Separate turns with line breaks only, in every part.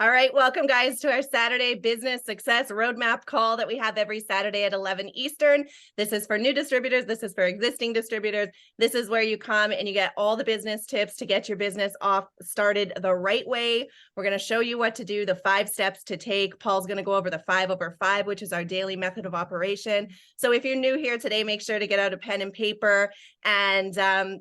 All right, welcome guys to our Saturday Business Success Roadmap call that we have every Saturday at 11 Eastern. This is for new distributors. This is for existing distributors. This is where you come and you get all the business tips to get your business started the right way. We're going to show you what to do, the 5 steps to take. Paul's going to go over the 5/5, which is our daily method of operation. So if you're new here today, make sure to get out a pen and paper and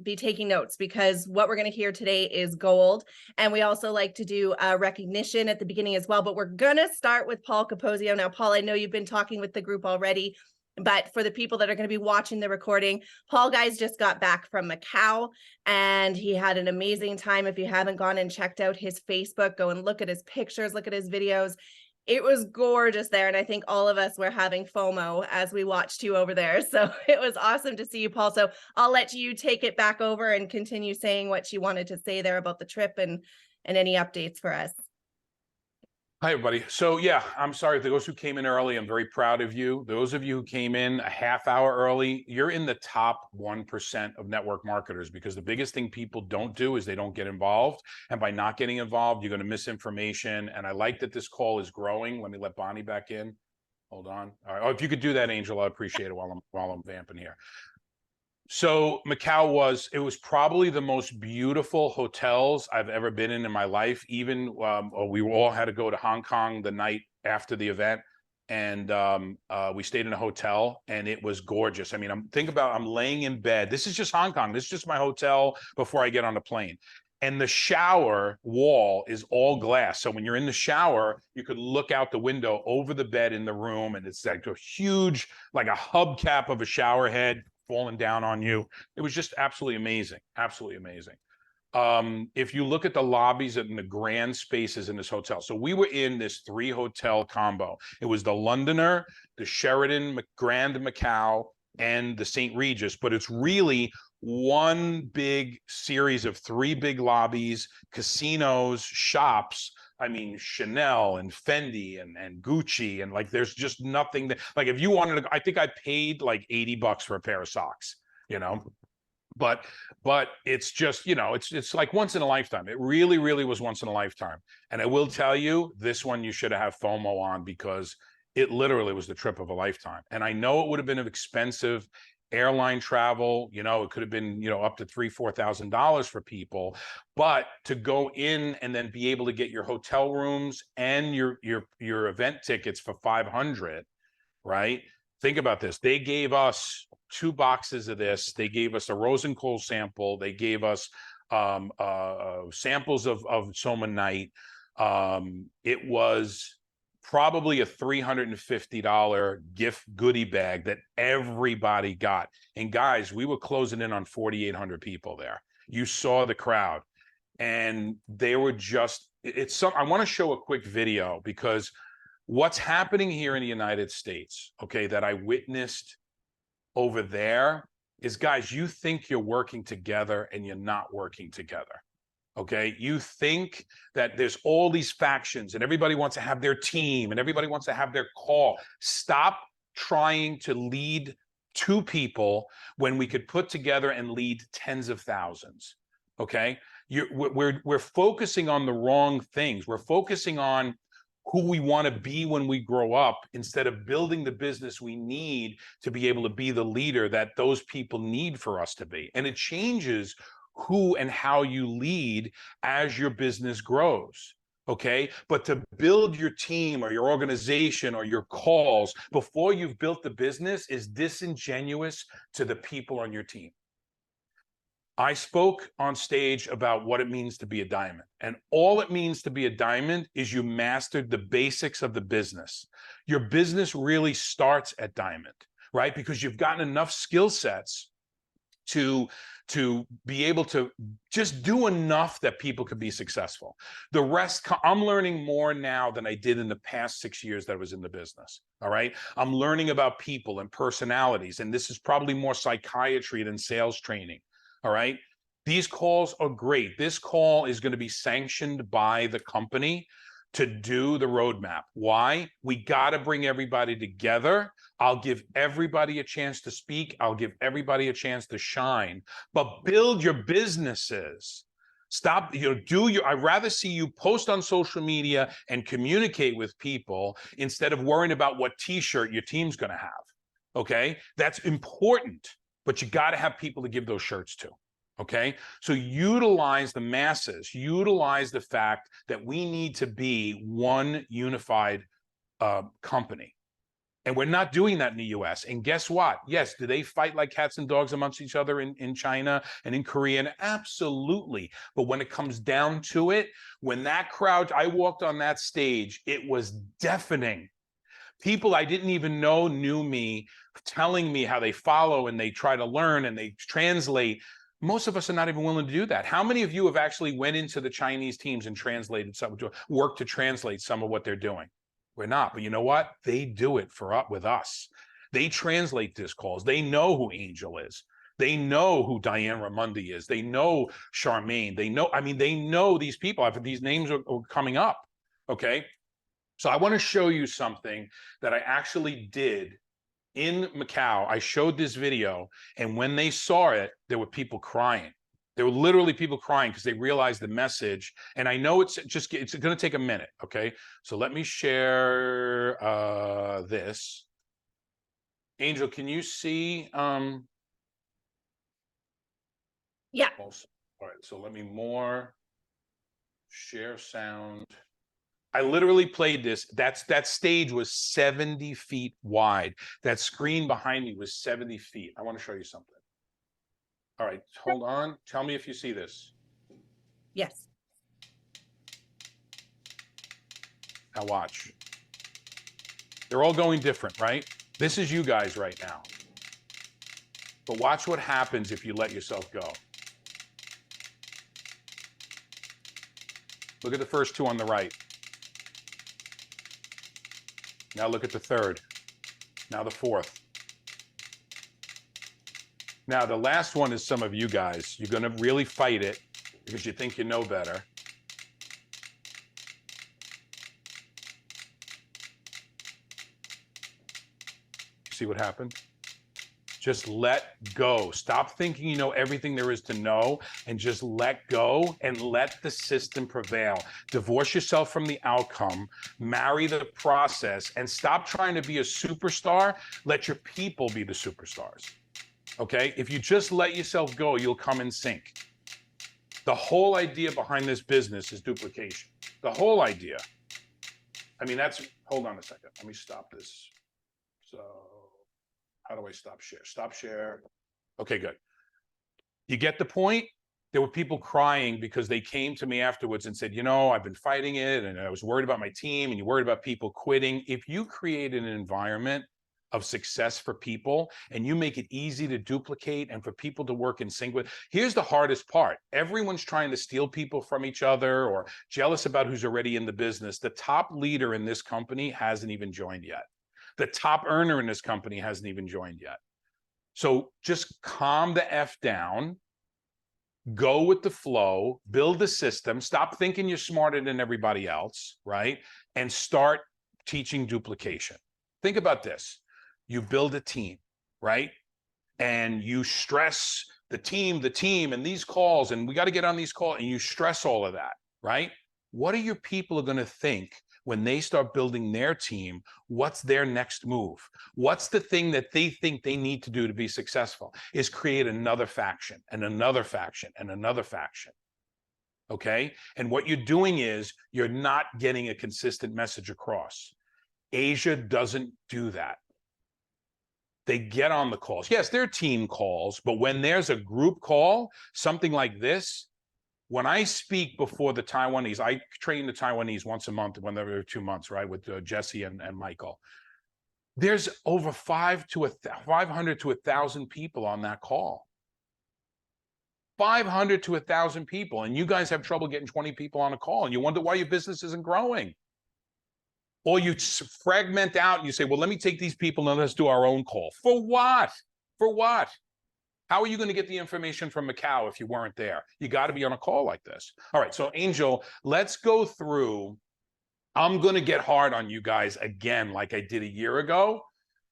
be taking notes, because what we're going to hear today is gold. And we also like to do a recognition at the beginning as well, but we're gonna start with Paul Capozio. Now, Paul, I know you've been talking with the group already, but for the people that are going to be watching the recording, Paul, guys, just got back from Macau and he had an amazing time. If you haven't gone and checked out his Facebook, go and look at his pictures, look at his videos. It was gorgeous there, and I think all of us were having FOMO as we watched you over there. So it was awesome to see you, Paul. So I'll let you take it back over and continue saying what you wanted to say there about the trip and any updates for us.
Hi, everybody. So yeah, I'm sorry for those who came in early. I'm very proud of you. Those of you who came in a half hour early, you're in the top 1% of network marketers, because the biggest thing people don't do is they don't get involved. And by not getting involved, you're going to miss information. And I like that this call is growing. Let me let Bonnie back in. Hold on. All right. Oh, if you could do that, Angel, I'd appreciate it while I'm vamping here. So Macau was probably the most beautiful hotels I've ever been in my life. Even we all had to go to Hong Kong the night after the event, and we stayed in a hotel, and it was gorgeous. I mean, I'm laying in bed. This is just Hong Kong. This is just my hotel before I get on the plane. And the shower wall is all glass. So when you're in the shower, you could look out the window over the bed in the room, and it's like a huge, like a hubcap of a shower head falling down on you. It was just absolutely amazing. Absolutely amazing. If you look at the lobbies and the grand spaces in this hotel, so we were in this 3 hotel combo. It was the Londoner, the Sheraton Grand Macau, and the St. Regis, but it's really one big series of 3 big lobbies, casinos, shops. I mean, Chanel and Fendi and Gucci, and like, there's just nothing that, like, if you wanted to, I think I paid like $80 for a pair of socks, you know, but it's just, you know, it's like once in a lifetime. It really, really was once in a lifetime. And I will tell you, this one you should have FOMO on, because it literally was the trip of a lifetime. And I know it would have been an expensive airline travel, you know, it could have been, you know, up to $3,000-$4,000 for people, but to go in and then be able to get your hotel rooms and your event tickets for $500, right? Think about this. They gave us 2 boxes of this. They gave us a Rosenkohl sample. They gave us samples of Soma Night. It was probably a $350 gift goodie bag that everybody got. And guys, we were closing in on 4,800 people there. You saw the crowd, and they were just, I want to show a quick video, because what's happening here in the United States, okay, that I witnessed over there is, guys, you think you're working together and you're not working together. Okay, you think that there's all these factions and everybody wants to have their team and everybody wants to have their call. Stop trying to lead 2 people when we could put together and lead tens of thousands. Okay, we're focusing on the wrong things. We're focusing on who we want to be when we grow up, instead of building the business we need to be able to be the leader that those people need for us to be. And it changes who and how you lead as your business grows, okay? But to build your team or your organization or your calls before you've built the business is disingenuous to the people on your team. I spoke on stage about what it means to be a diamond, and all it means to be a diamond is you mastered the basics of the business. Your business really starts at diamond, right? Because you've gotten enough skill sets to be able to just do enough that people could be successful. The rest, I'm learning more now than I did in the past 6 years that I was in the business, all right? I'm learning about people and personalities, and this is probably more psychiatry than sales training, all right? These calls are great. This call is going to be sanctioned by the company to do the roadmap. Why? We got to bring everybody together. I'll give everybody a chance to speak. I'll give everybody a chance to shine, but build your businesses Stop, I'd rather see you post on social media and communicate with people instead of worrying about what t-shirt your team's going to have. Okay. That's important, but you got to have people to give those shirts to. Okay. So utilize the masses, utilize the fact that we need to be one unified company. And we're not doing that in the US. And guess what? Yes, do they fight like cats and dogs amongst each other in China and in Korea? Absolutely. But when it comes down to it, when that crowd, I walked on that stage, it was deafening. People I didn't even know knew me, telling me how they follow and they try to learn and they translate. Most of us are not even willing to do that. How many of you have actually went into the Chinese teams and translated some, worked to translate some of what they're doing? We're not, but you know what? They do it with us. They translate these calls. They know who Angel is. They know who Diane Ramundi is. They know Charmaine. They know these people. These names are coming up, okay? So I want to show you something that I actually did in Macau. I showed this video, and when they saw it, there were people crying. There were literally people crying because they realized the message. And I know it's going to take a minute. Okay. So let me share this. Angel, can you see?
Yeah.
All right. So let me share sound. I literally played this. That stage was 70 feet wide. That screen behind me was 70 feet. I want to show you something. All right, hold on. Tell me if you see this.
Yes.
Now watch. They're all going different, right? This is you guys right now. But watch what happens if you let yourself go. Look at the first two on the right. Now look at the third. Now the fourth. Now, the last one is some of you guys. You're going to really fight it because you think you know better. See what happened? Just let go. Stop thinking you know everything there is to know and just let go and let the system prevail. Divorce yourself from the outcome, marry the process, and stop trying to be a superstar. Let your people be the superstars. Okay, if you just let yourself go, you'll come in sync. The whole idea behind this business is duplication. The whole idea. I mean, hold on a second. Let me stop this. So how do I stop share? Stop share. Okay, good. You get the point? There were people crying because they came to me afterwards and said, I've been fighting it and I was worried about my team and you're worried about people quitting. If you create an environment of success for people and you make it easy to duplicate and for people to work in sync with, here's the hardest part. Everyone's trying to steal people from each other or jealous about who's already in the business. The top leader in this company hasn't even joined yet. The top earner in this company hasn't even joined yet. So just calm the F down, go with the flow, build a system, stop thinking you're smarter than everybody else, right? And start teaching duplication. Think about this. You build a team, right? And you stress the team, and these calls, and we got to get on these calls, and you stress all of that, right? What are your people going to think when they start building their team? What's their next move? What's the thing that they think they need to do to be successful? Is create another faction and another faction and another faction. Okay? And what you're doing is you're not getting a consistent message across. Asia doesn't do that. They get on the calls. Yes, they're team calls, but when there's a group call, something like this, when I speak before the Taiwanese, I train the Taiwanese once a month, when they're 2 months, right, with Jesse and Michael. There's over 500 to 1,000 people on that call. 500 to 1,000 people, and you guys have trouble getting 20 people on a call, and you wonder why your business isn't growing. Or you fragment out and you say, well, let me take these people and let's do our own call. For what? For what? How are you going to get the information from Macau if you weren't there? You got to be on a call like this. All right, so Angel, let's go through. I'm going to get hard on you guys again like I did a year ago,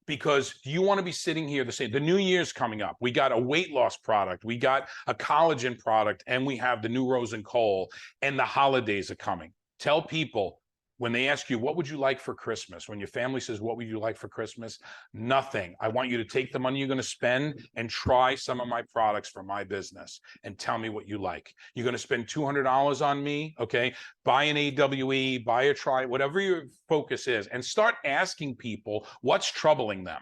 because you want to be sitting here the same. The new year's coming up. We got a weight loss product, we got a collagen product, and we have the new Rose and Cole, and the holidays are coming. Tell people when they ask you, what would you like for Christmas? When your family says, what would you like for Christmas? Nothing. I want you to take the money you're going to spend and try some of my products for my business and tell me what you like. You're going to spend $200 on me. Okay. Buy an AWE, buy a try, whatever your focus is, and start asking people what's troubling them.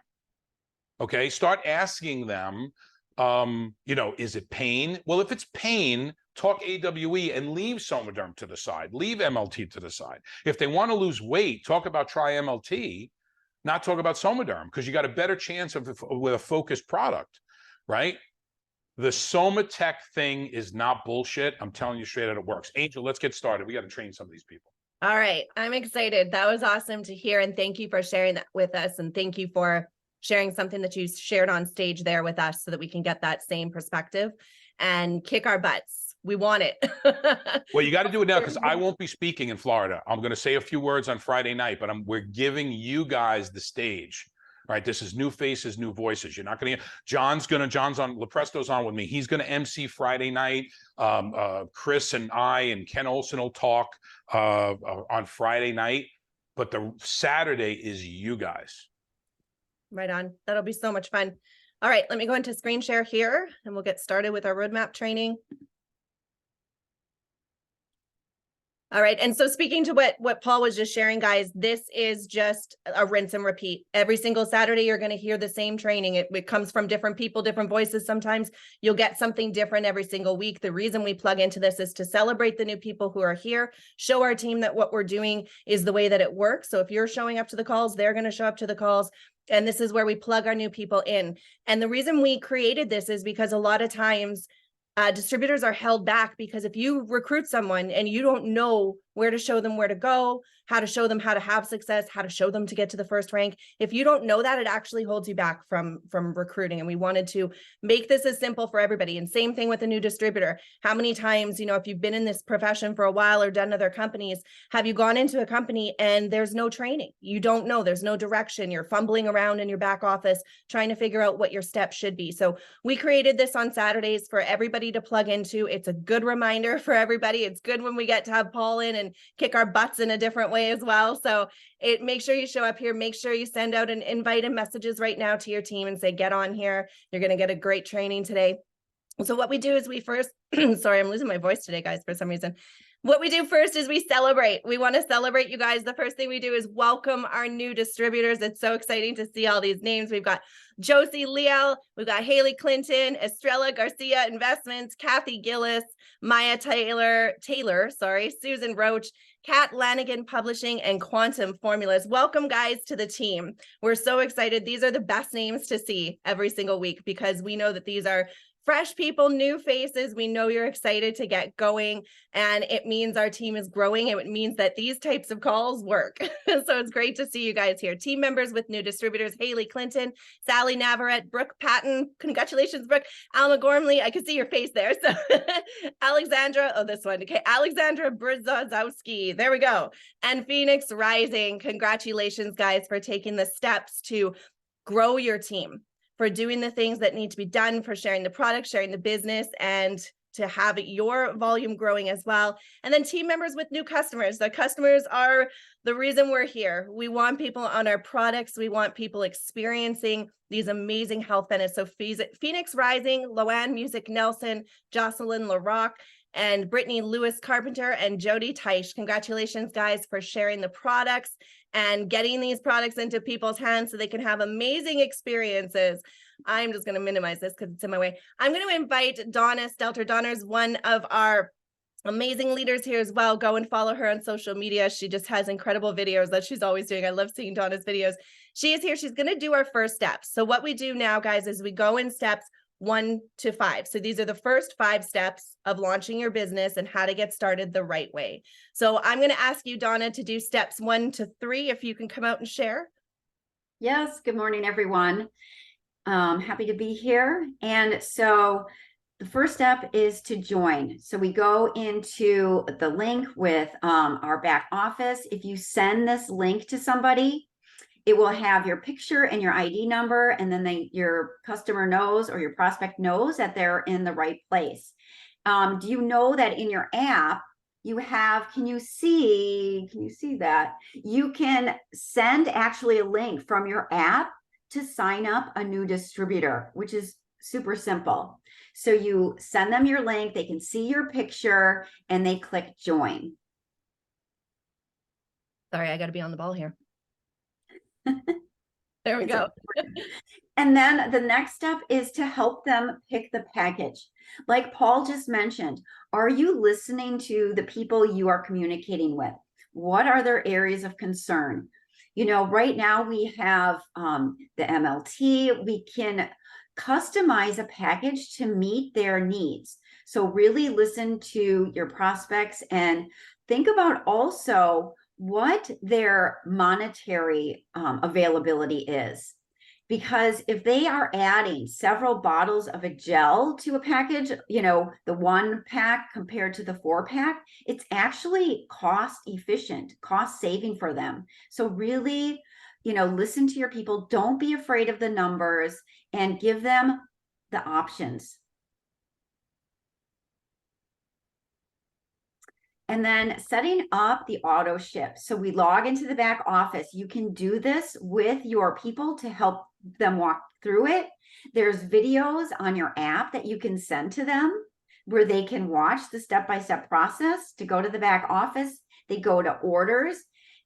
Okay. Start asking them, is it pain? Well, if it's pain, talk AWE and leave Somaderm to the side, leave MLT to the side. If they want to lose weight, talk about try MLT, not talk about Somaderm, because you got a better chance with a focused product, right? The Somatech thing is not bullshit. I'm telling you straight out, it works. Angel, let's get started. We got to train some of these people.
All right. I'm excited. That was awesome to hear. And thank you for sharing that with us. And thank you for sharing something that you shared on stage there with us so that we can get that same perspective and kick our butts. We want it.
Well, you got to do it now because I won't be speaking in Florida. I'm going to say a few words on Friday night, but we're giving you guys the stage. All right, this is new faces, new voices. You're not going to. John's on. Lepresto's on with me. He's going to MC Friday night. Chris and I and Ken Olson will talk on Friday night. But the Saturday is you guys.
Right on. That'll be so much fun. All right, let me go into screen share here, and we'll get started with our roadmap training. All right. And so speaking to what Paul was just sharing, guys, this is just a rinse and repeat. Every single Saturday, you're going to hear the same training. It comes from different people, different voices. Sometimes you'll get something different every single week. The reason we plug into this is to celebrate the new people who are here, show our team that what we're doing is the way that it works. So if you're showing up to the calls, they're going to show up to the calls. And this is where we plug our new people in. And the reason we created this is because a lot of times distributors are held back because if you recruit someone and you don't know where to show them where to go, how to show them how to have success, how to show them to get to the first rank, if you don't know that, it actually holds you back from recruiting. And we wanted to make this as simple for everybody. And same thing with a new distributor. How many times, if you've been in this profession for a while or done other companies, have you gone into a company and there's no training? You don't know, there's no direction. You're fumbling around in your back office trying to figure out what your steps should be. So we created this on Saturdays for everybody to plug into. It's a good reminder for everybody. It's good when we get to have Paul in and kick our butts in a different way as well. So make sure you show up here. Make sure you send out an invite and messages right now to your team and say, get on here. You're going to get a great training today. So what we do is we first, sorry, I'm losing my voice today, guys, for some reason. What we do first is we celebrate. We want to celebrate you guys. The first thing we do is welcome our new distributors. It's so exciting to see all these names. We've got Josie Leal, we've got Haley Clinton, Estrella Garcia Investments, Kathy Gillis, Maya Taylor, Susan Roach, Kat Lanigan Publishing, and Quantum Formulas. Welcome, guys, to the team. We're so excited. These are the best names to see every single week because we know that these are fresh people, new faces. We know you're excited to get going, and it means our team is growing. And it means that these types of calls work. So it's great to see you guys here. Team members with new distributors: Haley Clinton, Sally Navarrete, Brooke Patton. Congratulations, Brooke. Alma Gormley. I can see your face there. So Alexandra. Oh, this one. Okay. Alexandra Brzozowski. There we go. And Phoenix Rising. Congratulations, guys, for taking the steps to grow your team, for doing the things that need to be done, for sharing the product, sharing the business, and to have your volume growing as well. And then team members with new customers. The customers are the reason we're here. We want people on our products. We want people experiencing these amazing health benefits. So Phoenix Rising, Loanne Music Nelson, Jocelyn LaRock, and Brittany Lewis Carpenter, and Jody Teish. Congratulations, guys, for sharing the products and getting these products into people's hands so they can have amazing experiences. I'm just going to minimize this because it's in my way. I'm going to invite Donna Stelter. Donna is one of our amazing leaders here as well. Go and follow her on social media. She just has incredible videos that she's always doing. I love seeing Donna's videos. She is here. She's going to do our first steps. So what we do now, guys, is we go in steps 1 to 5. So these are the first 5 steps of launching your business and how to get started the right way. So I'm going to ask you, Donna, to do steps 1 to 3, if you can come out and share.
Yes. Good morning, everyone. Happy to be here. And so the first step is to join. So we go into the link with our back office. If you send this link to somebody, it will have your picture and your ID number, and then your customer knows, or your prospect knows, that they're in the right place. Do you know that in your app you have, can you see that you can send actually a link from your app to sign up a new distributor, which is super simple. So you send them your link, they can see your picture, and they click join.
Sorry, I got to be on the ball here. There we go.
And then the next step is to help them pick the package. Like Paul just mentioned, are you listening to the people you are communicating with? What are their areas of concern? You know, right now we have the MLT. We can customize a package to meet their needs. So really listen to your prospects and think about also what their monetary availability is. Because if they are adding several bottles of a gel to a package, you know, the 1-pack compared to the 4-pack, it's actually cost efficient, cost saving for them. So really, you know, listen to your people. Don't be afraid of the numbers, and give them the options. And then setting up the auto ship. So we log into the back office. You can do this with your people to help them walk through it. There's videos on your app that you can send to them where they can watch the step-by-step process to go to the back office. They go to orders.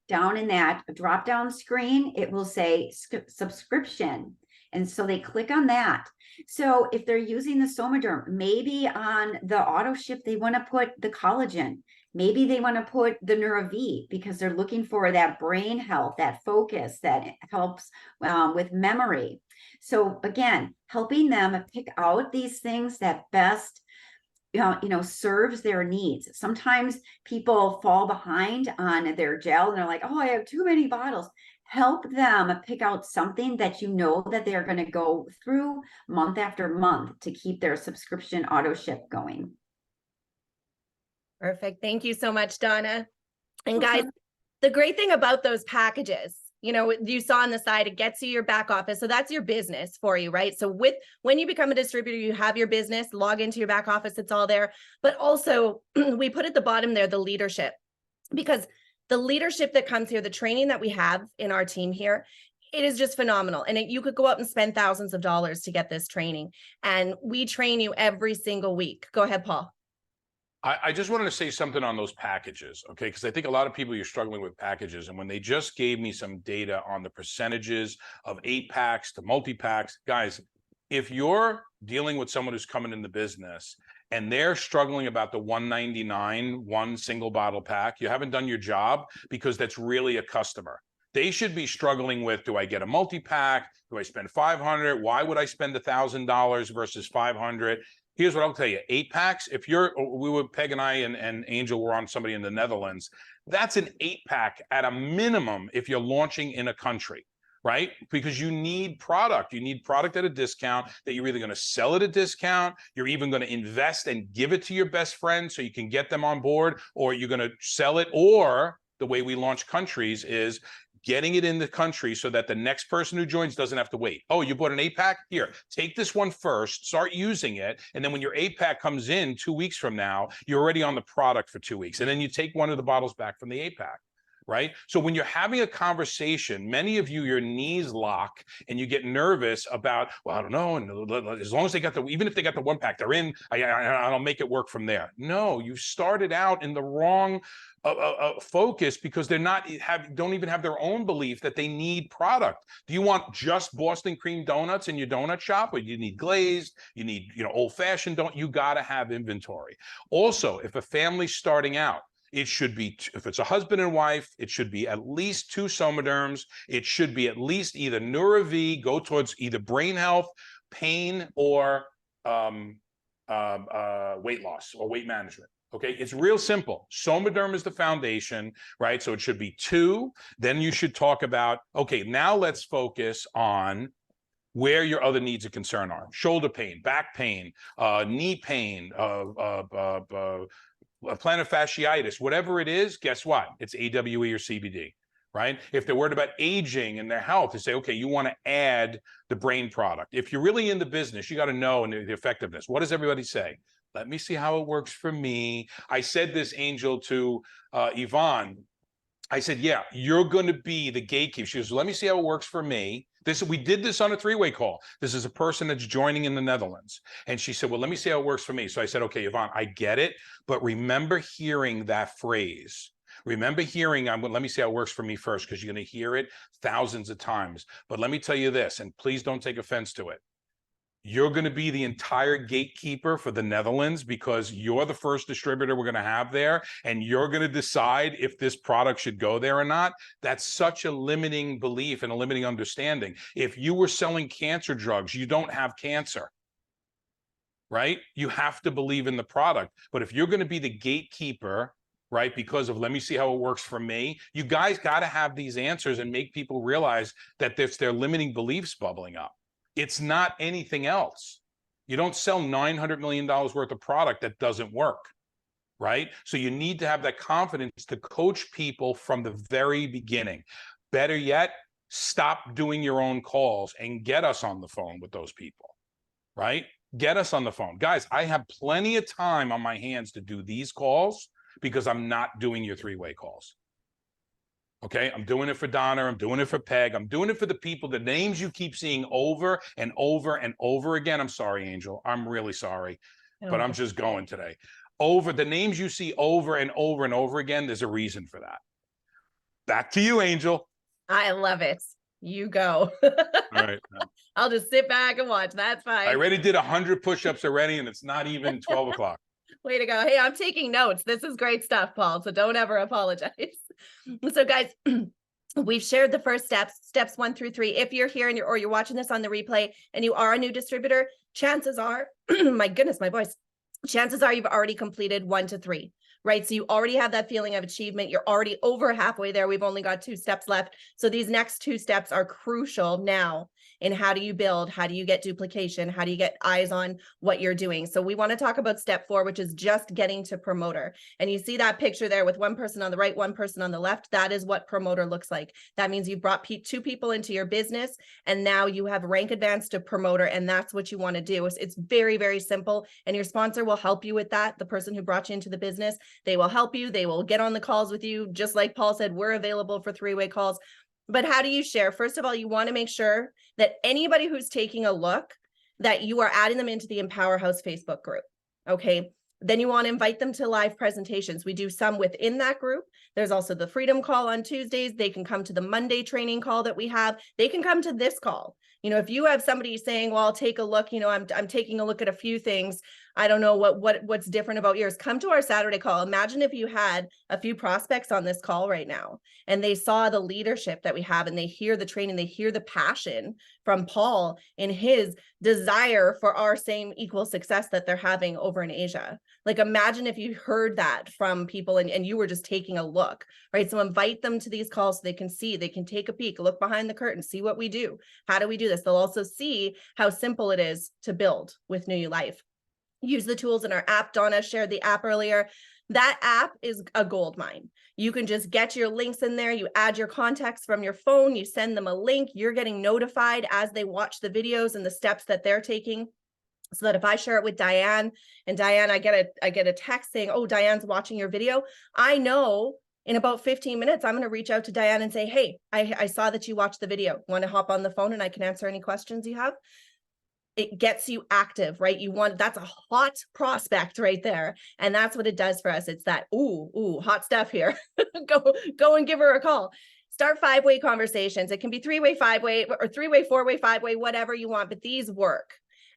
Down in that drop-down screen, it will say subscription. And so they click on that. So if they're using the Somaderm, maybe on the auto ship, they want to put the collagen. Maybe they want to put the NeuroV because they're looking for that brain health, that focus that helps with memory. So again, helping them pick out these things that best serves their needs. Sometimes people fall behind on their gel and they're like, oh, I have too many bottles. Help them pick out something that you know that they're going to go through month after month to keep their subscription auto ship going.
Perfect. Thank you so much, Donna. And guys, the great thing about those packages, you know, you saw on the side, it gets you your back office. So that's your business for you, right? So when you become a distributor, you have your business, log into your back office, it's all there. But also we put at the bottom there, the leadership, because the leadership that comes here, the training that we have in our team here, it is just phenomenal. And you could go out and spend thousands of dollars to get this training. And we train you every single week. Go ahead, Paul.
I just wanted to say something on those packages, okay? Because I think a lot of people, you're struggling with packages. And when they just gave me some data on the percentages of 8-packs to multi-packs, guys, if you're dealing with someone who's coming in the business and they're struggling about the $199, one single bottle pack, you haven't done your job, because that's really a customer. They should be struggling with, do I get a multi-pack? Do I spend $500? Why would I spend $1,000 versus $500? Here's what I'll tell you, 8-packs, if Peg and I and Angel were on somebody in the Netherlands, that's an 8-pack at a minimum if you're launching in a country, right? Because you need product. You need product at a discount that you're either going to sell at a discount, you're even going to invest and give it to your best friend so you can get them on board, or you're going to sell it, or the way we launch countries is getting it in the country so that the next person who joins doesn't have to wait. Oh, you bought an 8-pack? Here, take this one first, start using it. And then when your 8-pack comes in 2 weeks from now, you're already on the product for 2 weeks. And then you take one of the bottles back from the 8-pack. Right? So when you're having a conversation, many of you, your knees lock and you get nervous about, well, I don't know. And as long as they got even if they got the 1-pack, they're in, I'll make it work from there. No, you started out in the wrong focus, because they're don't even have their own belief that they need product. Do you want just Boston cream donuts in your donut shop, or you need glazed, you need, old fashioned you got to have inventory. Also, if a family's starting out, it should be, if it's a husband and wife, it should be at least 2 Somaderms. It should be at least either NeuroV, go towards either brain health, pain, or weight loss or weight management. Okay, it's real simple. Somaderm is the foundation, right? So it should be 2. Then you should talk about, okay, now let's focus on where your other needs of concern are. Shoulder pain, back pain, knee pain, plantar fasciitis, whatever it is, guess what? It's AWE or CBD, right? If they're worried about aging and their health, they say, okay, you want to add the brain product. If you're really in the business, you got to know the effectiveness. What does everybody say? Let me see how it works for me. I said this, Angel, to Yvonne. I said, yeah, you're going to be the gatekeeper. She goes, let me see how it works for me. We did this on a three-way call. This is a person that's joining in the Netherlands. And she said, well, let me see how it works for me. So I said, okay, Yvonne, I get it. But remember hearing that phrase. Remember hearing, let me see how it works for me first, because you're going to hear it thousands of times. But let me tell you this, and please don't take offense to it. You're going to be the entire gatekeeper for the Netherlands, because you're the first distributor we're going to have there, and you're going to decide if this product should go there or not. That's such a limiting belief and a limiting understanding. If you were selling cancer drugs, you don't have cancer, right? You have to believe in the product. But if you're going to be the gatekeeper, right, because of let me see how it works for me, you guys got to have these answers and make people realize that there's their limiting beliefs bubbling up. It's not anything else. You don't sell $900 million worth of product that doesn't work, right? So you need to have that confidence to coach people from the very beginning. Better yet, stop doing your own calls and get us on the phone with those people, right? Get us on the phone. Guys, I have plenty of time on my hands to do these calls because I'm not doing your three-way calls. Okay, I'm doing it for Donna, I'm doing it for Peg, I'm doing it for the people, the names you keep seeing over and over and over again. I'm sorry, Angel, I'm really sorry, but I'm just going today. Over the names you see over and over and over again, there's a reason for that. Back to you, Angel.
I love it. You go.
All right.
I'll just sit back and watch. That's fine.
I already did 100 push-ups already, and it's not even 12 o'clock.
Way to go. Hey, I'm taking notes. This is great stuff, Paul. So don't ever apologize. So guys, we've shared the first steps 1 through 3. If you're here and you're watching this on the replay and you are a new distributor, chances are, my goodness, my voice, chances are you've already completed 1 to 3. Right? So you already have that feeling of achievement. You're already over halfway there. We've only got 2 steps left. So these next 2 steps are crucial now in how do you build, how do you get duplication, how do you get eyes on what you're doing. So we want to talk about step 4, which is just getting to promoter. And you see that picture there with one person on the right, one person on the left. That is what promoter looks like. That means you've brought 2 people into your business and now you have rank advance to promoter, and that's what you want to do. It's very, very simple, and your sponsor will help you with that. The person who brought you into the business, they will help you. They will get on the calls with you. Just like Paul said, we're available for 3-way calls. But how do you share? First of all, you want to make sure that anybody who's taking a look, that you are adding them into the Empower House Facebook group. Okay. Then you want to invite them to live presentations. We do some within that group. There's also the Freedom Call on Tuesdays. They can come to the Monday training call that we have. They can come to this call. You know, if you have somebody saying, well, I'll take a look, you know, I'm taking a look at a few things. I don't know what's different about yours. Come to our Saturday call. Imagine if you had a few prospects on this call right now and they saw the leadership that we have and they hear the training, they hear the passion from Paul in his desire for our same equal success that they're having over in Asia. Like, imagine if you heard that from people and you were just taking a look, right? So invite them to these calls so they can see, they can take a peek, look behind the curtain, see what we do. How do we do this? They'll also see how simple it is to build with New Life. Use the tools in our app. Donna shared the app earlier. That app is a gold mine. You can just get your links in there. You add your contacts from your phone. You send them a link. You're getting notified as they watch the videos and the steps that they're taking. So that if I share it with Diane and Diane, I get a text saying, oh, Diane's watching your video. I know in about 15 minutes, I'm going to reach out to Diane and say, hey, I saw that you watched the video. Want to hop on the phone and I can answer any questions you have? It gets you active, right? That's a hot prospect right there. And that's what it does for us. It's that, ooh, hot stuff here. go and give her a call. Start 5-way conversations. It can be 3-way, 5-way, or 3-way, 4-way, 5-way, whatever you want, but these work.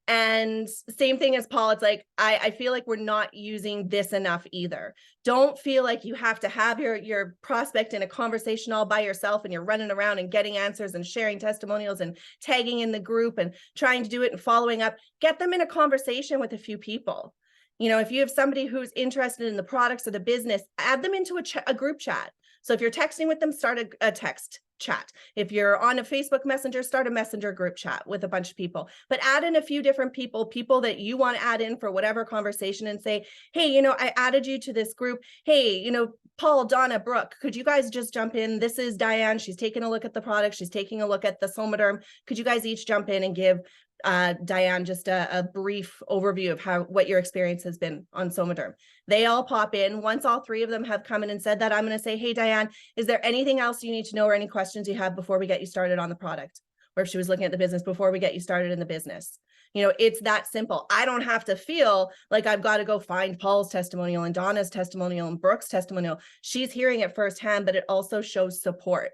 And same thing as Paul, it's like, I feel like we're not using this enough either. Don't feel like you have to have your prospect in a conversation all by yourself and you're running around and getting answers and sharing testimonials and tagging in the group and trying to do it and following up. Get them in a conversation with a few people. You know, if you have somebody who's interested in the products or the business, add them into a group chat. So if you're texting with them, start a text chat. If you're on a Facebook Messenger, start a Messenger group chat with a bunch of people, but add in a few different people that you want to add in for whatever conversation, and say, hey, you know, I added you to this group. Hey, you know, Paul, Donna, Brooke, could you guys just jump in? This is Diane. She's taking a look at the product. She's taking a look at the Somaderm. Could you guys each jump in and give Diane just a brief overview of what your experience has been on Somaderm? They all pop in. Once all three of them have come in and said that, I'm going to say, hey, Diane, is there anything else you need to know or any questions you have before we get you started on the product? Or if she was looking at the business, before we get you started in the business. You know, it's that simple. I don't have to feel like I've got to go find Paul's testimonial and Donna's testimonial and Brooke's testimonial. She's hearing it firsthand, but it also shows support.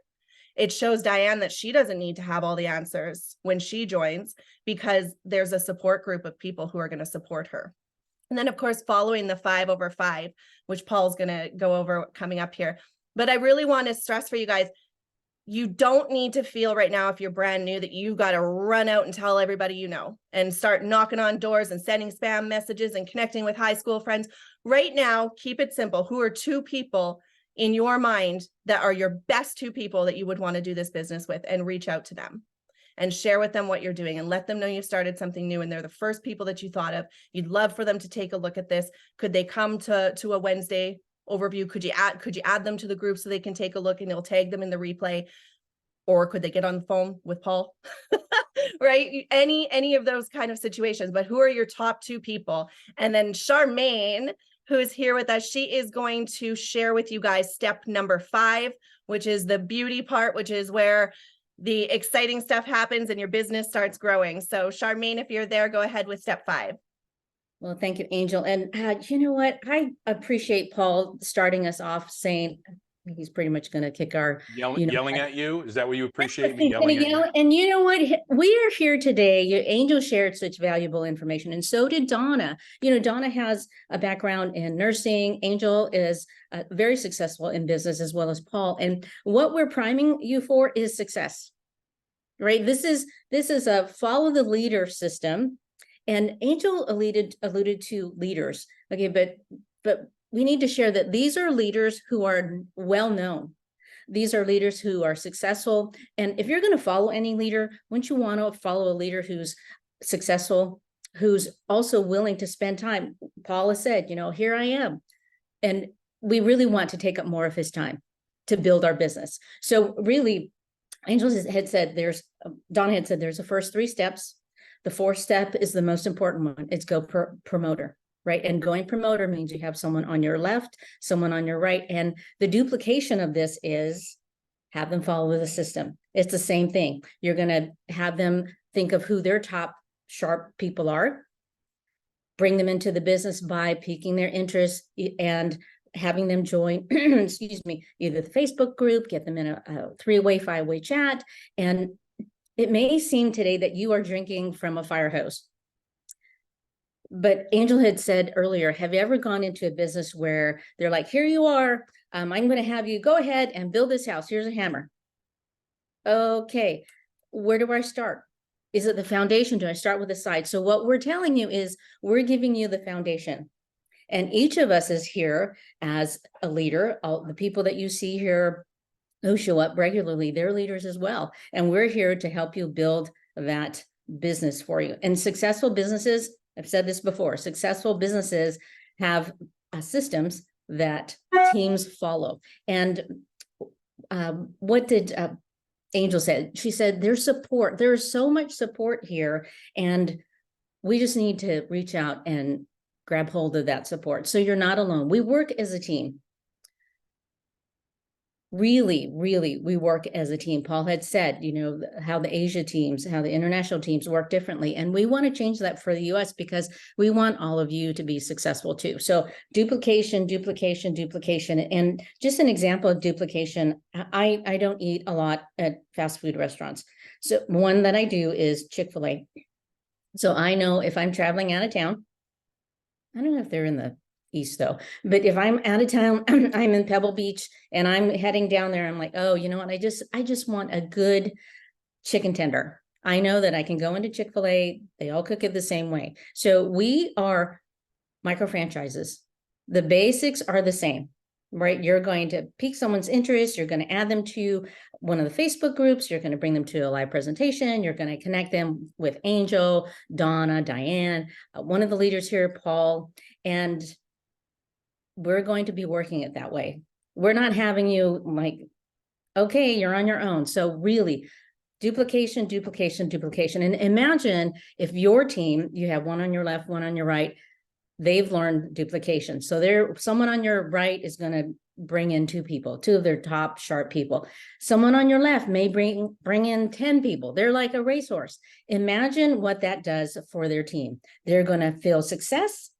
It shows Diane that she doesn't need to have all the answers when she joins, because there's a support group of people who are going to support her. And then, of course, following the 5 over 5, which Paul's going to go over coming up here. But I really want to stress for you guys, you don't need to feel right now, if you're brand new, that you got to run out and tell everybody you know and start knocking on doors and sending spam messages and connecting with high school friends. Right now, keep it simple. Who are 2 people in your mind that are your best 2 people that you would want to do this business with, and reach out to them and share with them what you're doing and let them know you've started something new and they're the first people that you thought of. You'd love for them to take a look at this. Could they come to a Wednesday overview? Could you add them to the group so they can take a look and you'll tag them in the replay? Or could they get on the phone with Paul? Right? Any of those kind of situations. But who are your top 2 people? And then Charmaine, who's here with us, she is going to share with you guys step number 5, which is the beauty part, which is where the exciting stuff happens and your business starts growing. So Charmaine, if you're there, go ahead with step 5.
Well, thank you, Angel. And you know what? I appreciate Paul starting us off saying he's pretty much going to kick our
yelling at you. Is that what you appreciate? Me yelling at you?
And you know what? We are here today. Angel shared such valuable information, and so did Donna. You know, Donna has a background in nursing. Angel is very successful in business, as well as Paul. And what we're priming you for is success, right? This is a follow the leader system. And Angel alluded to leaders. Okay, but we need to share that these are leaders who are well known. These are leaders who are successful. And if you're going to follow any leader, wouldn't you want to follow a leader who's successful, who's also willing to spend time? Paul has said, you know, here I am. And we really want to take up more of his time to build our business. So really, Angel had said Donna had said there's the first 3 steps. The 4th step is the most important one. It's go promoter. Right. And going promoter means you have someone on your left, someone on your right. And the duplication of this is have them follow the system. It's the same thing. You're going to have them think of who their top sharp people are, bring them into the business by piquing their interest and having them join, excuse me, either the Facebook group, get them in a 3-way, 5-way chat. And it may seem today that you are drinking from a fire hose. But Angel had said earlier, have you ever gone into a business where they're like, here you are, I'm going to have you go ahead and build this house. Here's a hammer. Okay, where do I start? Is it the foundation? Do I start with the side? So what we're telling you is we're giving you the foundation. And each of us is here as a leader. All the people that you see here who show up regularly, they're leaders as well. And we're here to help you build that business for you. And successful businesses, I've said this before, successful businesses have systems that teams follow. And what did Angel said? She said, there's support. There's so much support here. And we just need to reach out and grab hold of that support. So you're not alone. We work as a team. Really, we work as a team. Paul had said, you know, how the Asia teams, how the international teams work differently. And we want to change that for the US because we want all of you to be successful too. So duplication. And just an example of duplication, I don't eat a lot at fast food restaurants. So one that I do is Chick-fil-A. So I know if I'm traveling out of town, I don't know if they're in the East though, but if I'm out of town, I'm in Pebble Beach and I'm heading down there, I'm like, oh, you know what? I just want a good chicken tender. I know that I can go into Chick-fil-A. They all cook it the same way. So we are micro franchises. The basics are the same. right? You're going to pique someone's interest. You're going to add them to one of the Facebook groups. You're going to bring them to a live presentation. You're going to connect them with Angel, Donna, Diane, one of the leaders here, Paul, and we're going to be working it that way. We're not having you like, okay, you're on your own. So really, duplication, duplication, duplication. And imagine if your team, you have one on your left, one on your right, they've learned duplication. So someone on your right is going to bring in 2 people, 2 of their top sharp people. Someone on your left may bring in 10 people. They're like a racehorse. Imagine what that does for their team. They're going to feel success.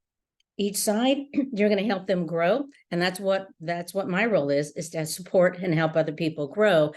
Each side, you're going to help them grow. And that's what my role is to support and help other people grow.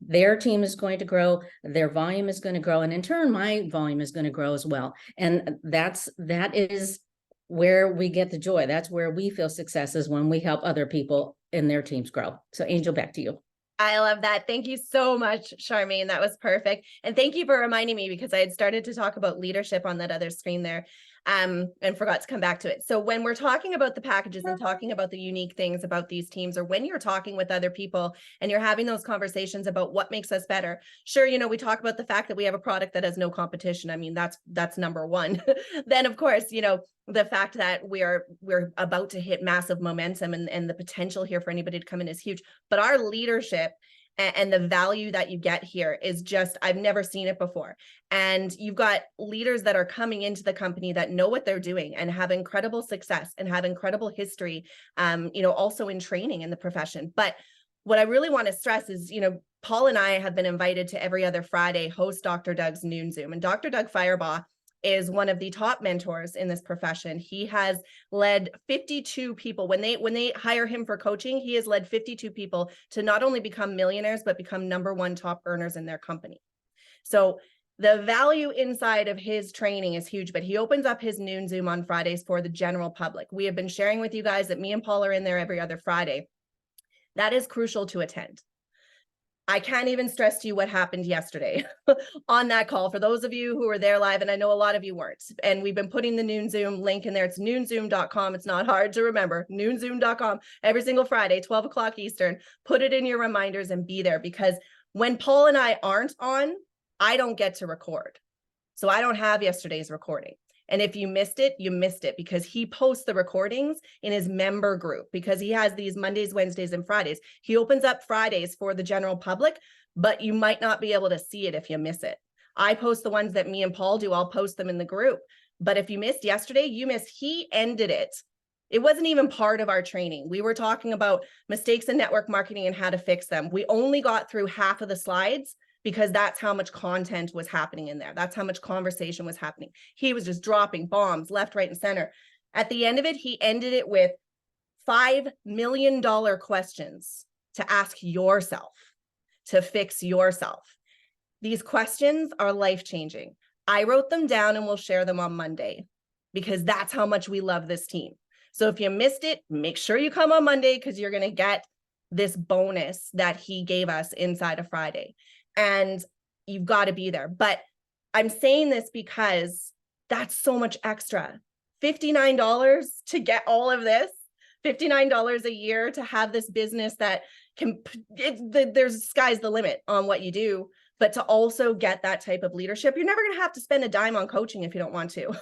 Their team is going to grow, their volume is going to grow, and in turn, my volume is going to grow as well. And that is where we get the joy. That's where we feel success, is when we help other people and their teams grow. So Angel, back to you.
I love that. Thank you so much, Charmaine. That was perfect. And thank you for reminding me, because I had started to talk about leadership on that other screen there, and forgot to come back to it. So when we're talking about the packages and talking about the unique things about these teams, or when you're talking with other people and you're having those conversations about what makes us better, sure, we talk about the fact that we have a product that has no competition. I mean, that's number one. Then of course, the fact that we're about to hit massive momentum, and the potential here for anybody to come in is huge. But our leadership and the value that you get here is just, I've never seen it before. And you've got leaders that are coming into the company that know what they're doing and have incredible success and have incredible history, also in training in the profession. But what I really want to stress is, Paul and I have been invited to every other Friday host Dr. Doug's Noon Zoom, and Dr. Doug Firebaugh is one of the top mentors in this profession. He has led 52 people. When they hire him for coaching, he has led 52 people to not only become millionaires, but become #1 top earners in their company. So the value inside of his training is huge, but he opens up his Noon Zoom on Fridays for the general public. We have been sharing with you guys that me and Paul are in there every other Friday. That is crucial to attend. I can't even stress to you what happened yesterday on that call. For those of you who were there live, and I know a lot of you weren't, and we've been putting the Noon Zoom link in there. It's noonzoom.com. It's not hard to remember, noonzoom.com, every single Friday, 12 o'clock Eastern. Put it in your reminders and be there, because when Paul and I aren't on, I don't get to record. So I don't have yesterday's recording. And if you missed it, you missed it, because he posts the recordings in his member group, because he has these Mondays, Wednesdays, and Fridays. He opens up Fridays for the general public, but you might not be able to see it if you miss it. I post the ones that me and Paul do. I'll post them in the group. But if you missed yesterday, you missed. He ended it. It wasn't even part of our training. We were talking about mistakes in network marketing and how to fix them. We only got through half of the slides, because that's how much content was happening in there. That's how much conversation was happening. He was just dropping bombs left, right, and center. At the end of it, he ended it with $5 million questions to ask yourself, to fix yourself. These questions are life-changing. I wrote them down and we'll share them on Monday, because that's how much we love this team. So if you missed it, make sure you come on Monday, because you're going to get this bonus that he gave us inside of Friday. And you've got to be there. But I'm saying this because that's so much extra. $59 to get all of this, $59 a year to have this business that there's sky's the limit on what you do, but to also get that type of leadership. You're never going to have to spend a dime on coaching if you don't want to.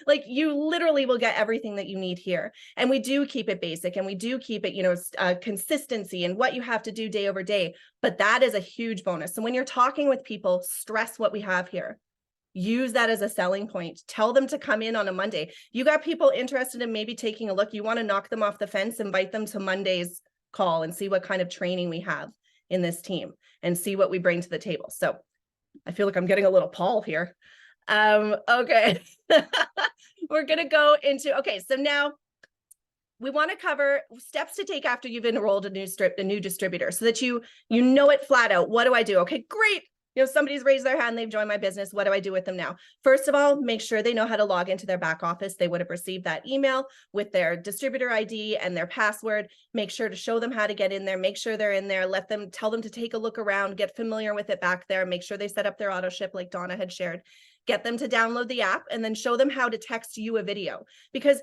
Like, you literally will get everything that you need here. And we do keep it basic, and we do keep it, consistency and what you have to do day over day. But that is a huge bonus. So when you're talking with people, stress what we have here. Use that as a selling point. Tell them to come in on a Monday. You got people interested in maybe taking a look. You want to knock them off the fence, invite them to Monday's call and see what kind of training we have in this team and see what we bring to the table. So I feel like I'm getting a little Paul here. Okay. We're going to go into, okay. So now we want to cover steps to take after you've enrolled a new distributor, so that you know it flat out. What do I do? Okay, great. Somebody's raised their hand, they've joined my business. What do I do with them now? First of all, make sure they know how to log into their back office. They would have received that email with their distributor ID and their password. Make sure to show them how to get in there. Make sure they're in there. Tell them to take a look around, get familiar with it back there. Make sure they set up their auto ship like Donna had shared. Get them to download the app, and then show them how to text you a video, because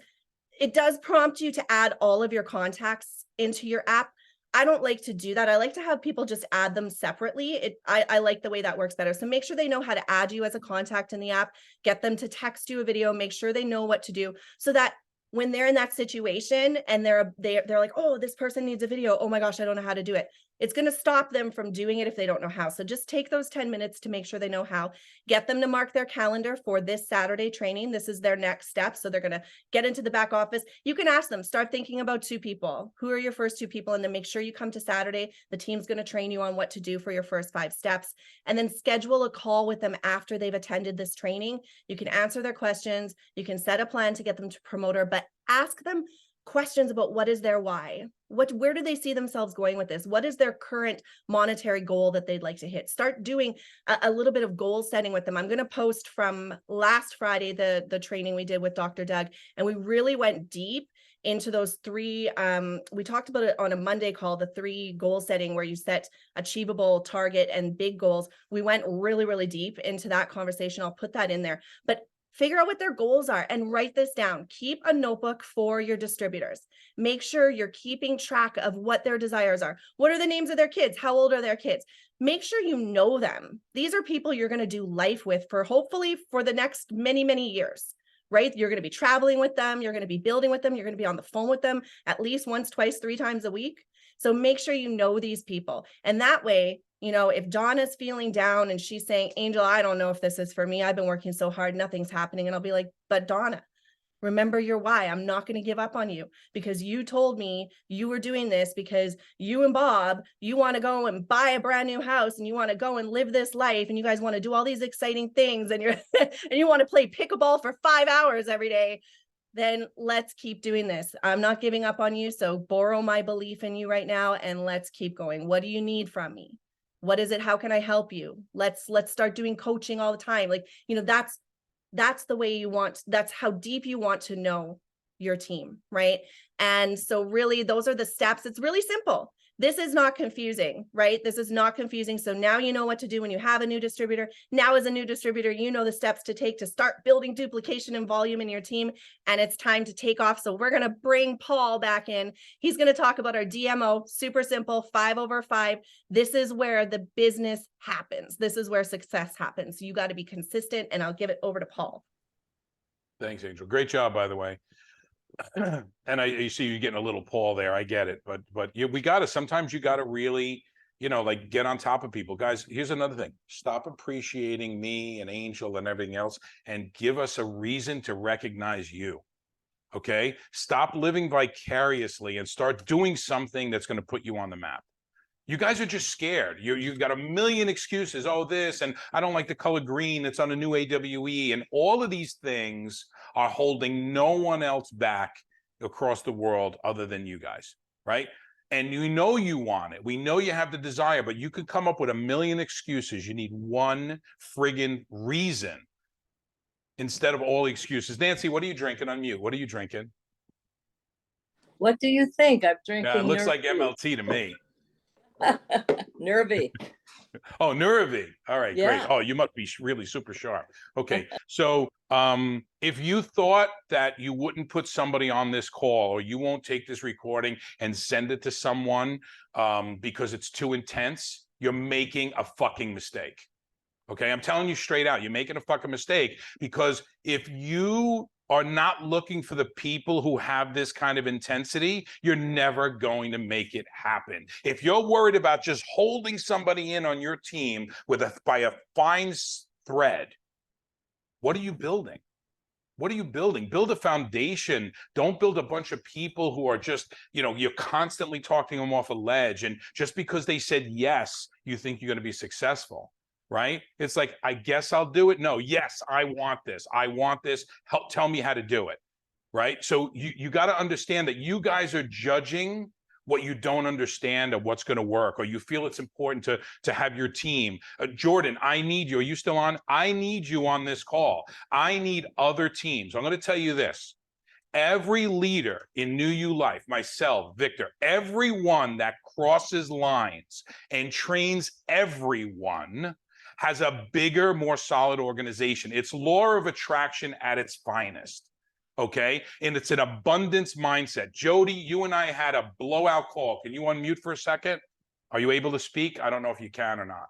it does prompt you to add all of your contacts into your app. I don't like to do that. I like to have people just add them separately. I like the way that works better. So make sure they know how to add you as a contact in the app, get them to text you a video, make sure they know what to do so that when they're in that situation and they're like, oh, this person needs a video. Oh my gosh, I don't know how to do it. It's going to stop them from doing it if they don't know how. So just take those 10 minutes to make sure they know how. Get them to mark their calendar for this Saturday training. This is their next step. So they're going to get into the back office. You can ask them, start thinking about 2 people. Who are your first 2 people? And then make sure you come to Saturday. The team's going to train you on what to do for your first 5 steps. And then schedule a call with them after they've attended this training. You can answer their questions. You can set a plan to get them to promoter, but ask them questions about what is their why, where do they see themselves going with this, what is their current monetary goal that they'd like to hit. Start doing a little bit of goal setting with them. I'm going to post from last Friday the training we did with Dr. Doug, and we really went deep into those 3 we talked about it on a Monday call, the 3 goal setting where you set achievable target and big goals. We went really deep into that conversation. I'll put that in there, but figure out what their goals are and write this down. Keep a notebook for your distributors. Make sure you're keeping track of what their desires are. What are the names of their kids? How old are their kids? Make sure you know them. These are people you're going to do life with for hopefully for the next many years, right? You're going to be traveling with them. You're going to be building with them. You're going to be on the phone with them at least once, twice, 3 times a week. So make sure you know these people. And that way, you know, if Donna's feeling down and she's saying, Angel, I don't know if this is for me. I've been working so hard, nothing's happening. And I'll be like, but Donna, remember your why. I'm not going to give up on you because you told me you were doing this because you and Bob, you want to go and buy a brand new house and you want to go and live this life and you guys want to do all these exciting things and you're and you want to play pickleball for 5 hours every day. Then let's keep doing this. I'm not giving up on you. So borrow my belief in you right now and let's keep going. What do you need from me? What is it? How can I help you? Let's start doing coaching all the time. Like, you know, that's the way you want, that's how deep you want to know your team, right? And so really those are the steps. It's really simple. This is not confusing, right? This is not confusing. So now you know what to do when you have a new distributor. Now as a new distributor, you know the steps to take to start building duplication and volume in your team, and it's time to take off. So we're going to bring Paul back in. He's going to talk about our DMO, super simple, 5/5. This is where the business happens. This is where success happens. So you got to be consistent, and I'll give it over to Paul.
Thanks, Angel. Great job, by the way. And you see you getting a little Paul there. I get it, but yeah, sometimes you gotta really, you know, like get on top of people. Guys, here's another thing. Stop appreciating me and Angel and everything else and give us a reason to recognize you. Okay? Stop living vicariously and start doing something that's going to put you on the map. You guys are just scared. You've got a million excuses. Oh, this, and I don't like the color green that's on a new AWE. And all of these things are holding no one else back across the world other than you guys, right? And you know you want it. We know you have the desire, but you could come up with a million excuses. You need one friggin' reason instead of all excuses. Nancy, what are you drinking on mute? What are you drinking?
What do you think? I'm drinking.
It looks like MLT to me.
Nervy.
Oh, Nervy. All right,
Yeah.
great. Oh, you must be really super sharp. Okay, so if you thought that you wouldn't put somebody on this call or you won't take this recording and send it to someone because it's too intense, you're making a fucking mistake. Okay, I'm telling you straight out, you're making a fucking mistake, because if you are not looking for the people who have this kind of intensity, you're never going to make it happen. If you're worried about just holding somebody in on your team by a fine thread, what are you building? What are you building? Build a foundation. Don't build a bunch of people who are just, you know, you're constantly talking them off a ledge. And just because they said yes, you think you're going to be successful. Right? It's like, I guess I'll do it. No, yes, I want this. I want this. Help tell me how to do it. Right? So you got to understand that you guys are judging what you don't understand of what's going to work, or you feel it's important to have your team. Jordan, I need you. Are you still on? I need you on this call. I need other teams. I'm going to tell you this. Every leader in New You Life, myself, Victor, everyone that crosses lines and trains everyone has a bigger, more solid organization. It's law of attraction at its finest. Okay. And it's an abundance mindset. Jody, you and I had a blowout call. Can you unmute for a second? Are you able to speak? I don't know if you can or not.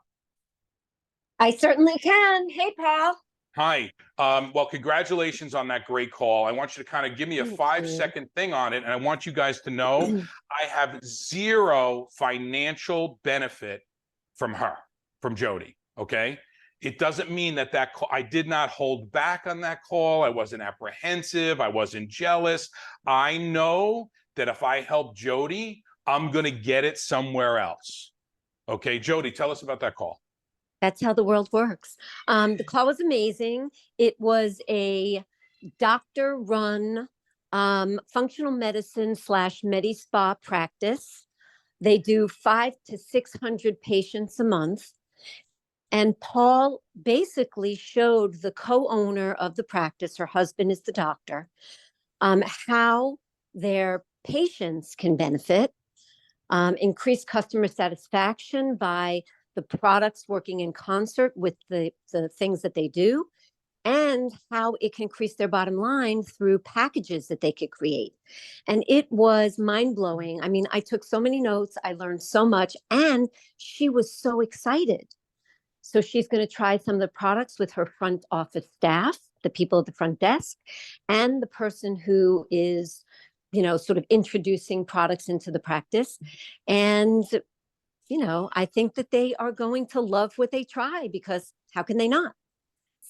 I certainly can. Hey, Paul.
Hi. Well, congratulations on that great call. I want you to kind of give me a
Thank
5-second thing on it. And I want you guys to know I have zero financial benefit from her, from Jody. Okay. It doesn't mean that call, I did not hold back on that call. I wasn't apprehensive. I wasn't jealous. I know that if I help Jody, I'm going to get it somewhere else. Okay. Jody, tell us about that call.
That's how the world works. The call was amazing. It was a doctor-run functional medicine / Medi Spa practice. They do 500 to 600 patients a month. And Paul basically showed the co-owner of the practice, her husband is the doctor, how their patients can benefit, increase customer satisfaction by the products working in concert with the things that they do, and how it can increase their bottom line through packages that they could create. And it was mind-blowing. I mean, I took so many notes, I learned so much, and she was so excited. So she's going to try some of the products with her front office staff, the people at the front desk, and the person who is, you know, sort of introducing products into the practice. And, you know, I think that they are going to love what they try, because how can they not?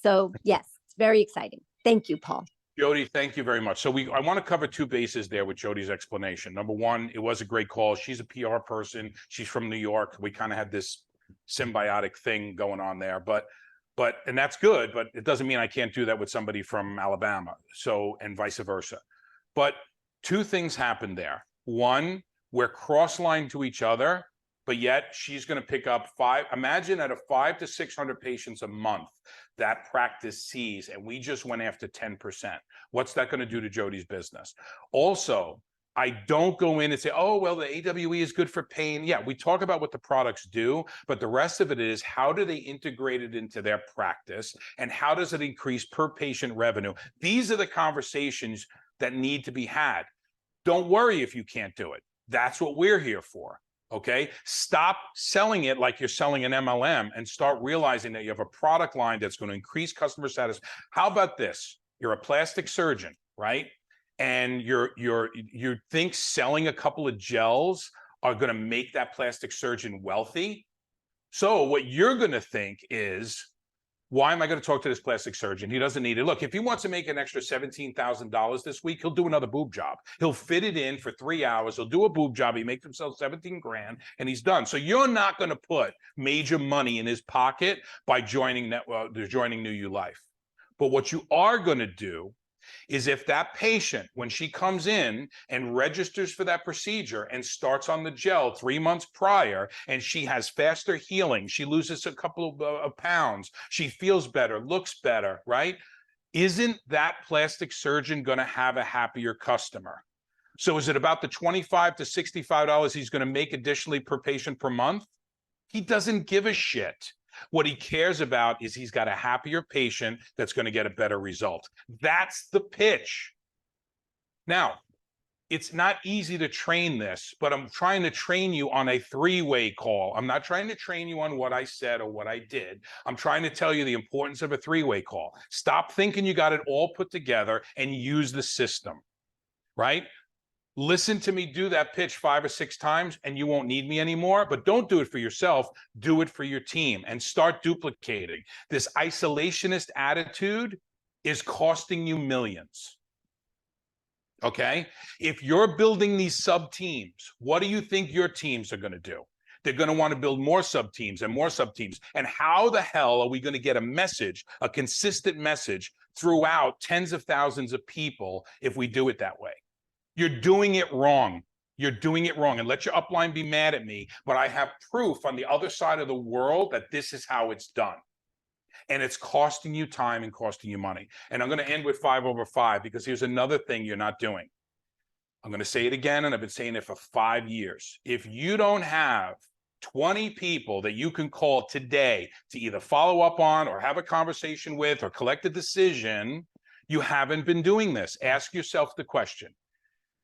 So yes, it's very exciting. Thank you, Paul.
Jody, thank you very much. So I want to cover two bases there with Jody's explanation. Number one, it was a great call. She's a PR person. She's from New York. We kind of had this symbiotic thing going on there, and that's good, but it doesn't mean I can't do that with somebody from Alabama. So, and vice versa. But two things happened there. One, we're cross-lined to each other, but yet she's going to pick up imagine at a 500 to 600 patients a month that practice sees, and we just went after 10%. What's that going to do to Jody's business? Also, I don't go in and say, oh, well, the AWE is good for pain. Yeah, we talk about what the products do, but the rest of it is how do they integrate it into their practice, and how does it increase per patient revenue? These are the conversations that need to be had. Don't worry if you can't do it. That's what we're here for. Okay, stop selling it like you're selling an MLM and start realizing that you have a product line that's going to increase customer satisfaction. How about this? You're a plastic surgeon, right? And you think selling a couple of gels are going to make that plastic surgeon wealthy. So what you're going to think is, why am I going to talk to this plastic surgeon? He doesn't need it. Look, if he wants to make an extra $17,000 this week, he'll do another boob job. He'll fit it in for 3 hours. He'll do a boob job. He makes himself 17 grand and he's done. So you're not going to put major money in his pocket by joining New You Life. But what you are going to do is if that patient, when she comes in and registers for that procedure and starts on the gel 3 months prior, and she has faster healing, she loses a couple of pounds, she feels better, looks better, right? Isn't that plastic surgeon going to have a happier customer? So is it about the $25 to $65 he's going to make additionally per patient per month? He doesn't give a shit. What he cares about is he's got a happier patient that's going to get a better result. That's the pitch. Now, it's not easy to train this, but I'm trying to train you on a 3-way call. I'm not trying to train you on what I said or what I did. I'm trying to tell you the importance of a 3-way call. Stop thinking you got it all put together and use the system, right? Listen to me do that pitch 5 or 6 times and you won't need me anymore, but don't do it for yourself. Do it for your team and start duplicating. This isolationist attitude is costing you millions. Okay? If you're building these sub teams, what do you think your teams are going to do? They're going to want to build more sub teams and more sub teams. And how the hell are we going to get a message, a consistent message throughout tens of thousands of people if we do it that way? You're doing it wrong. You're doing it wrong. And let your upline be mad at me, but I have proof on the other side of the world that this is how it's done. And it's costing you time and costing you money. And I'm going to end with 5 over 5 because here's another thing you're not doing. I'm going to say it again, and I've been saying it for 5 years. If you don't have 20 people that you can call today to either follow up on or have a conversation with or collect a decision, You haven't been doing this. Ask yourself the question.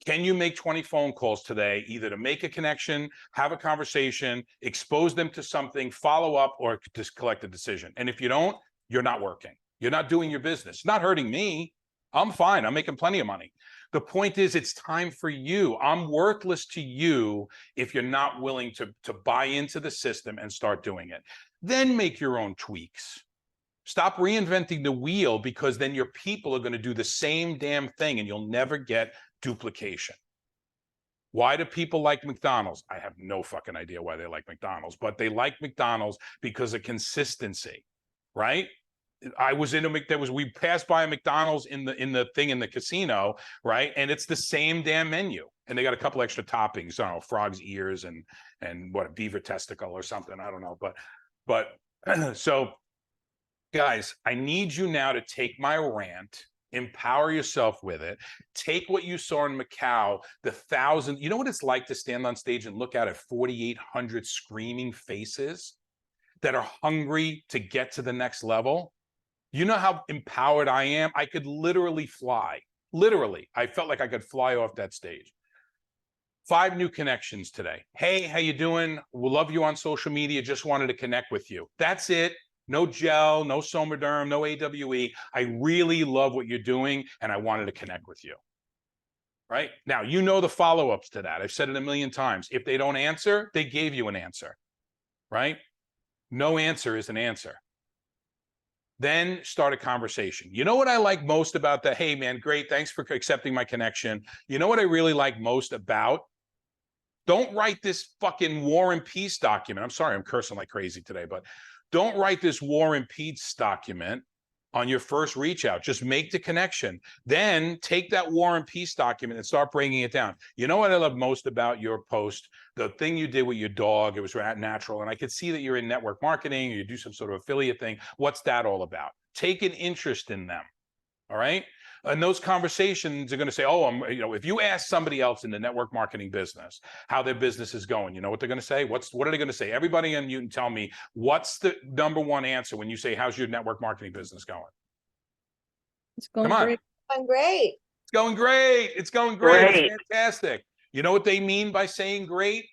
Can you make 20 phone calls today, either to make a connection, have a conversation, expose them to something, follow up, or just collect a decision? And if you don't, you're not working. You're not doing your business. It's not hurting me. I'm fine. I'm making plenty of money. The point is, it's time for you. I'm worthless to you if you're not willing to buy into the system and start doing it. Then make your own tweaks. Stop reinventing the wheel, because then your people are going to do the same damn thing and you'll never get duplication. Why do people like McDonald's? I have no fucking idea why they like McDonald's, but they like McDonald's because of consistency, right? We passed by a McDonald's in the casino, right? And it's the same damn menu. And they got a couple extra toppings, I don't know, frog's ears and what, a beaver testicle or something. I don't know. But so guys, I need you now to take my rant, empower yourself with it. Take what you saw in Macau, you know what it's like to stand on stage and look out at 4,800 screaming faces that are hungry to get to the next level? You know how empowered I am? I could literally fly. Literally, I felt like I could fly off that stage. 5 new connections today. Hey, how you doing? We love you on social media. Just wanted to connect with you. That's it. No gel, no Somaderm, no AWE. I really love what you're doing, and I wanted to connect with you. Right? Now, you know the follow-ups to that. I've said it a million times. If they don't answer, they gave you an answer. Right? No answer is an answer. Then start a conversation. You know what I like most about that? Hey, man, great. Thanks for accepting my connection. You know what I really like most about? Don't write this fucking War and Peace document. I'm sorry, I'm cursing like crazy today, but don't write this War and Peace document on your first reach out. Just make the connection. Then take that War and Peace document and start breaking it down. You know what I love most about your post? The thing you did with your dog, it was natural. And I could see that you're in network marketing, or you do some sort of affiliate thing. What's that all about? Take an interest in them. All right. And those conversations are going to say, oh, if you ask somebody else in the network marketing business how their business is going, you know what they're going to say? What are they going to say? Everybody unmute and tell me, what's the number one answer when you say, how's your network marketing business going?
It's going
Come on.
great.
Going great.
It's going great. It's going great. It's fantastic. You know what they mean by saying great?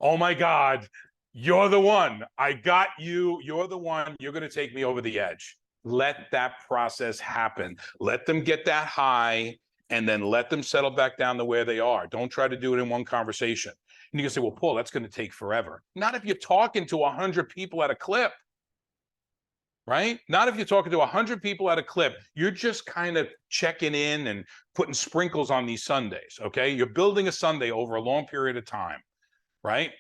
Oh my God, you're the one. I got you. You're the one. You're going to take me over the edge. Let that process happen. Let them get that high, and then let them settle back down to where they are. Don't try to do it in one conversation. And you can say, well, Paul, that's going to take forever. Not if you're talking to 100 people at a clip, right? Not if you're talking to 100 people at a clip. You're just kind of checking in and putting sprinkles on these sundaes, okay? You're building a sundae over a long period of time, right?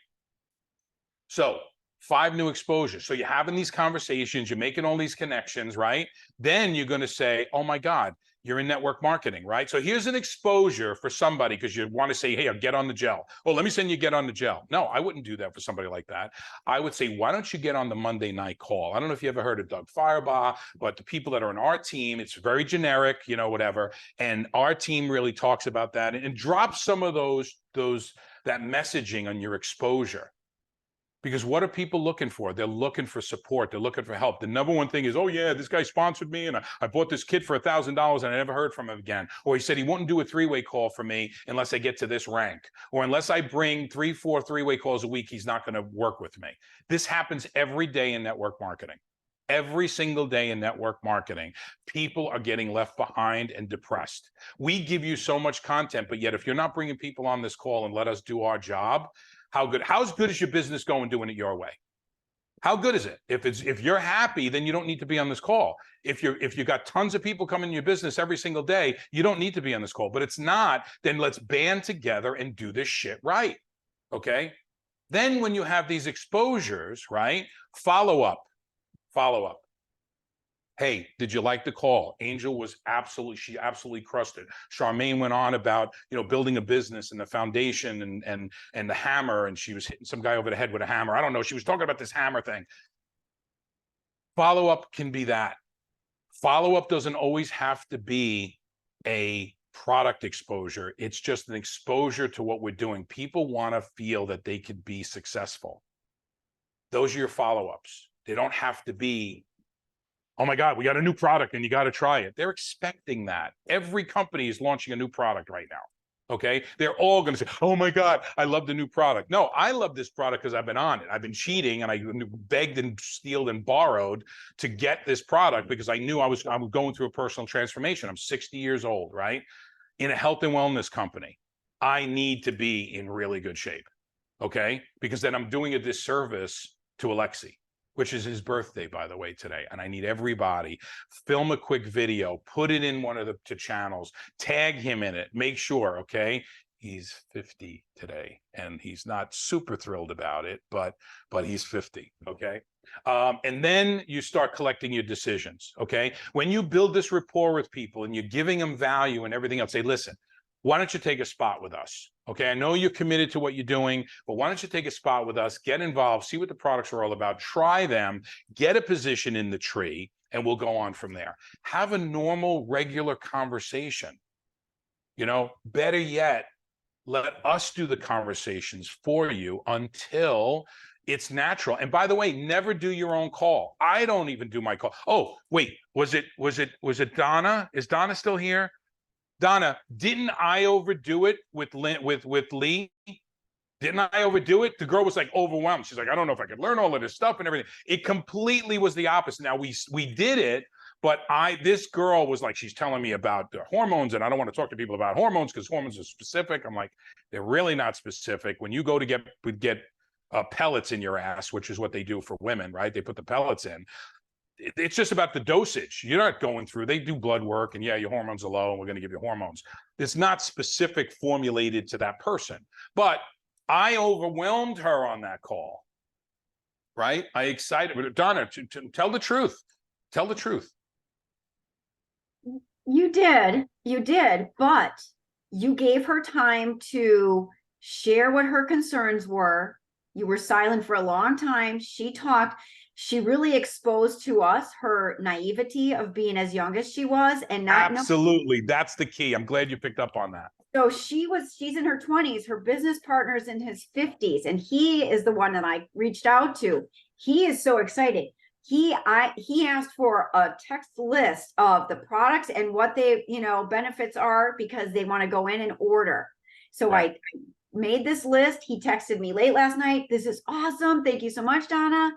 So 5 new exposures. So you're having these conversations, you're making all these connections, right? Then you're going to say, oh my God, you're in network marketing, right? So here's an exposure for somebody, because you want to say, hey, get on the gel. Oh, let me send you get on the gel. No, I wouldn't do that for somebody like that. I would say, why don't you get on the Monday night call? I don't know if you ever heard of Doug Firebaugh, but the people that are on our team, it's very generic, you know, whatever. And our team really talks about that and drop some of that messaging on your exposure. Because what are people looking for? They're looking for support. They're looking for help. The number one thing is, oh yeah, this guy sponsored me and I bought this kit for $1,000 and I never heard from him again. Or he said he wouldn't do a 3-way call for me unless I get to this rank. Or unless I bring 3-4 3-way calls a week, he's not going to work with me. This happens every day in network marketing. Every single day in network marketing, people are getting left behind and depressed. We give you so much content, but yet if you're not bringing people on this call and let us do our job, how's good is your business going doing it your way? How good is it? If you're happy, then you don't need to be on this call. If you got tons of people coming in your business every single day, you don't need to be on this call. But it's not, then let's band together and do this shit right. Okay? Then when you have these exposures, right? Follow up. Hey, did you like the call? Angel she absolutely crushed it. Charmaine went on about, building a business and the foundation and the hammer, and she was hitting some guy over the head with a hammer. I don't know. She was talking about this hammer thing. Follow-up can be that. Follow-up doesn't always have to be a product exposure. It's just an exposure to what we're doing. People want to feel that they could be successful. Those are your follow-ups. They don't have to be Oh my God, we got a new product and you got to try it. They're expecting that. Every company is launching a new product right now. Okay. They're all going to say, oh my God, I love the new product. No, I love this product because I've been on it. I've been cheating and I begged and stealed and borrowed to get this product because I knew I was going through a personal transformation. I'm 60 years old, right? In a health and wellness company. I need to be in really good shape. Okay. Because then I'm doing a disservice to Alexi, which is his birthday, by the way, today. And I need everybody, film a quick video, put it in one of the channels, tag him in it, make sure, okay? He's 50 today, and he's not super thrilled about it, but he's 50, okay? And then you start collecting your decisions, okay? When you build this rapport with people and you're giving them value and everything else, say, listen, why don't you take a spot with us? Okay, I know you're committed to what you're doing, but why don't you take a spot with us, get involved, see what the products are all about, try them, get a position in the tree, and we'll go on from there. Have a normal, regular conversation. You know, better yet, let us do the conversations for you until it's natural. And by the way, never do your own call. I don't even do my call. Oh, wait, was it Donna? Is Donna still here? Donna, didn't I overdo it with Lee? Didn't I overdo it? The girl was like overwhelmed. She's like, I don't know if I could learn all of this stuff and everything. It completely was the opposite. Now we did it, but this girl was like, she's telling me about the hormones, and I don't want to talk to people about hormones because hormones are specific. I'm like, they're really not specific. When you go to get pellets in your ass, which is what they do for women, right? They put the pellets in. It's just about the dosage. You're not going through, they do blood work and yeah, your hormones are low and we're going to give you hormones. It's not specific formulated to that person, but I overwhelmed her on that call, right? I excited Donna to tell the truth. Tell the truth.
You did, but you gave her time to share what her concerns were. You were silent for a long time. She talked. She really exposed to us her naivety of being as young as she was and not
absolutely. That's the key. I'm glad you picked up on that.
So she's in her 20s, her business partner's in his 50s, and he is the one that I reached out to. He is so excited. He asked for a text list of the products and what they, benefits are because they want to go in and order. So right. I made this list. He texted me late last night. This is awesome. Thank you so much, Donna.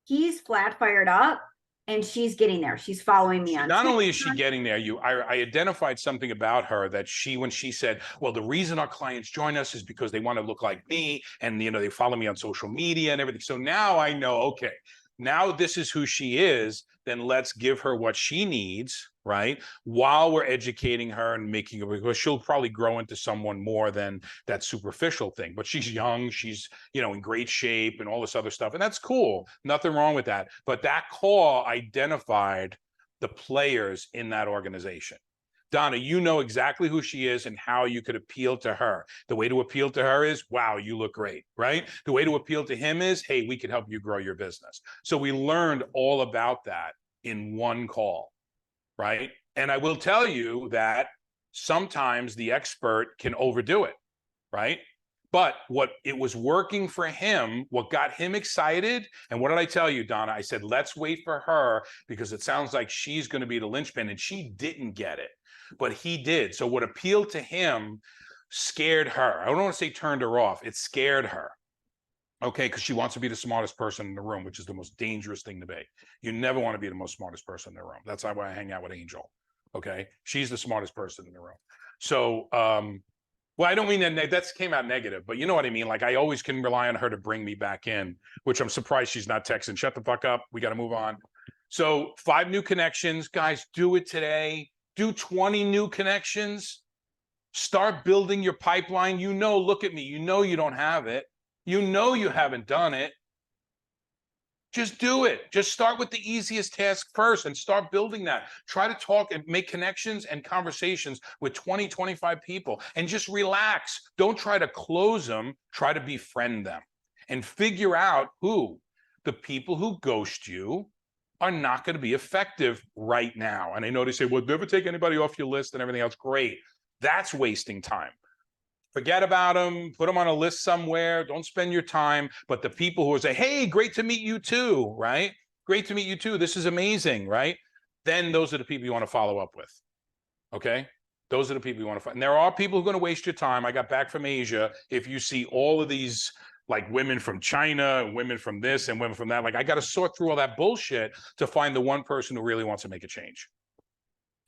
He's flat fired up and she's getting there. She's following me on
not only is she getting there, I identified something about her that when she said, well, the reason our clients join us is because they want to look like me and they follow me on social media and everything. So now I know, okay, now this is who she is, then let's give her what she needs, right? While we're educating her and making her, because she'll probably grow into someone more than that superficial thing. But she's young, she's, in great shape and all this other stuff. And that's cool. Nothing wrong with that. But that call identified the players in that organization. Donna, you know exactly who she is and how you could appeal to her. The way to appeal to her is, wow, you look great, right? The way to appeal to him is, hey, we could help you grow your business. So we learned all about that in one call, right? And I will tell you that sometimes the expert can overdo it, right? But it was working for him, what got him excited, and what did I tell you, Donna? I said, let's wait for her because it sounds like she's going to be the linchpin, and she didn't get it. But he did. So what appealed to him scared her. I don't want to say turned her off. It scared her. Okay, because she wants to be the smartest person in the room, which is the most dangerous thing to be. You never want to be the most smartest person in the room. That's why I hang out with Angel. Okay, she's the smartest person in the room. So, well, I don't mean that came out negative, but you know what I mean? Like I always can rely on her to bring me back in, which I'm surprised she's not texting. Shut the fuck up. We got to move on. So 5 new connections. Guys, do it today. Do 20 new connections. Start building your pipeline. Look at me. You don't have it. You haven't done it. Just do it. Just start with the easiest task first and start building that. Try to talk and make connections and conversations with 20, 25 people and just relax. Don't try to close them. Try to befriend them and figure out who the people who ghost you are not going to be effective right now. And I know they say, well, never take anybody off your list and everything else. Great. That's wasting time. Forget about them, put them on a list somewhere. Don't spend your time. But the people who say, hey, great to meet you too, right? Great to meet you too. This is amazing, right? Then those are the people you want to follow up with. Okay? Those are the people you want to find. And there are people who are going to waste your time. I got back from Asia. If you see all of these like women from China, women from this and women from that, like I got to sort through all that bullshit to find the one person who really wants to make a change.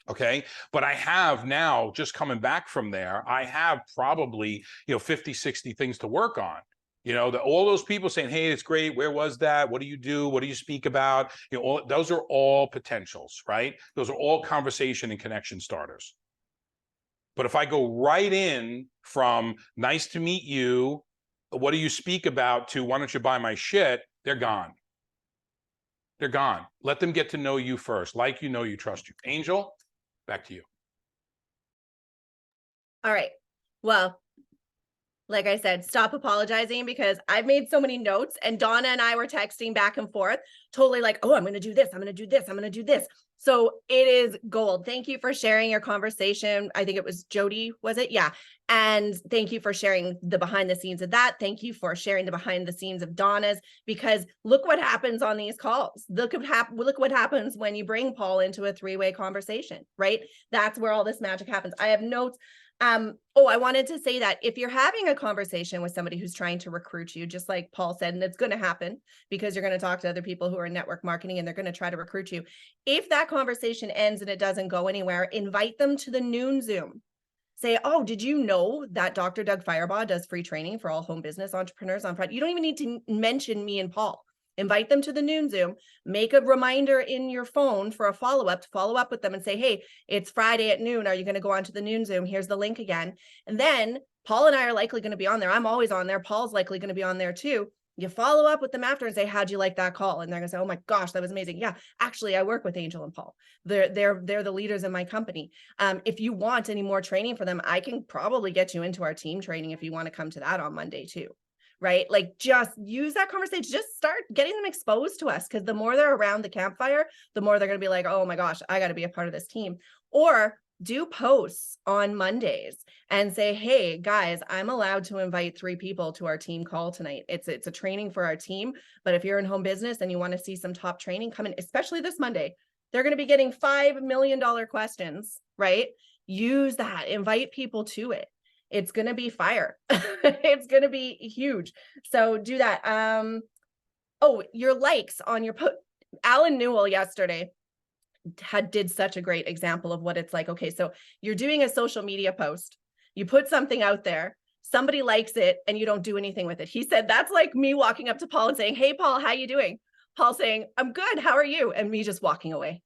Okay. But I have now, just coming back from there, I have probably, 50, 60 things to work on. All those people saying, hey, it's great. Where was that? What do you do? What do you speak about? Those are all potentials, right? Those are all conversation and connection starters. But if I go right in from nice to meet you, what do you speak about, to why don't you buy my shit? They're gone. They're gone. Let them get to know you first. Like you, know you, trust you. Angel, back to you.
All right. Well, like I said, stop apologizing, because I've made so many notes, and Donna and I were texting back and forth, totally like, oh, I'm going to do this. I'm going to do this. I'm going to do this. So it is gold. Thank you for sharing your conversation. I think it was Jody, was it? Yeah. And thank you for sharing the behind the scenes of that. Thank you for sharing the behind the scenes of Donna's, because look what happens on these calls. Look what happens when you bring Paul into a three-way conversation, right? That's where all this magic happens. I have notes. I wanted to say that if you're having a conversation with somebody who's trying to recruit you, just like Paul said, and it's going to happen because you're going to talk to other people who are in network marketing and they're going to try to recruit you. If that conversation ends and it doesn't go anywhere, invite them to the noon Zoom. Say, oh, did you know that Dr. Doug Firebaugh does free training for all home business entrepreneurs on Friday? You don't even need to mention me and Paul. Invite them to the noon Zoom, make a reminder in your phone for a follow-up to follow up with them and say, hey, it's Friday at noon. Are you going to go on to the noon Zoom? Here's the link again. And then Paul and I are likely going to be on there. I'm always on there. Paul's likely going to be on there too. You follow up with them after and say, how'd you like that call? And they're going to say, oh my gosh, that was amazing. Yeah, actually, I work with Angel and Paul. They're the leaders in my company. If you want any more training for them, I can probably get you into our team training if you want to come to that on Monday too. Right? Like, just use that conversation. Just start getting them exposed to us, because the more they're around the campfire, the more they're going to be like, oh my gosh, I got to be a part of this team. Or do posts on Mondays and say, hey guys, I'm allowed to invite 3 people to our team call tonight. It's a training for our team. But if you're in home business and you want to see some top training, come in, especially this Monday. They're going to be getting $5 million questions, right? Use that, invite people to it. It's going to be fire. It's going to be huge. So do that. Your likes on your post. Alan Newell yesterday did such a great example of what it's like. Okay, so you're doing a social media post. You put something out there. Somebody likes it and you don't do anything with it. He said, that's like me walking up to Paul and saying, hey, Paul, how you doing? Paul saying, I'm good. How are you? And me just walking away.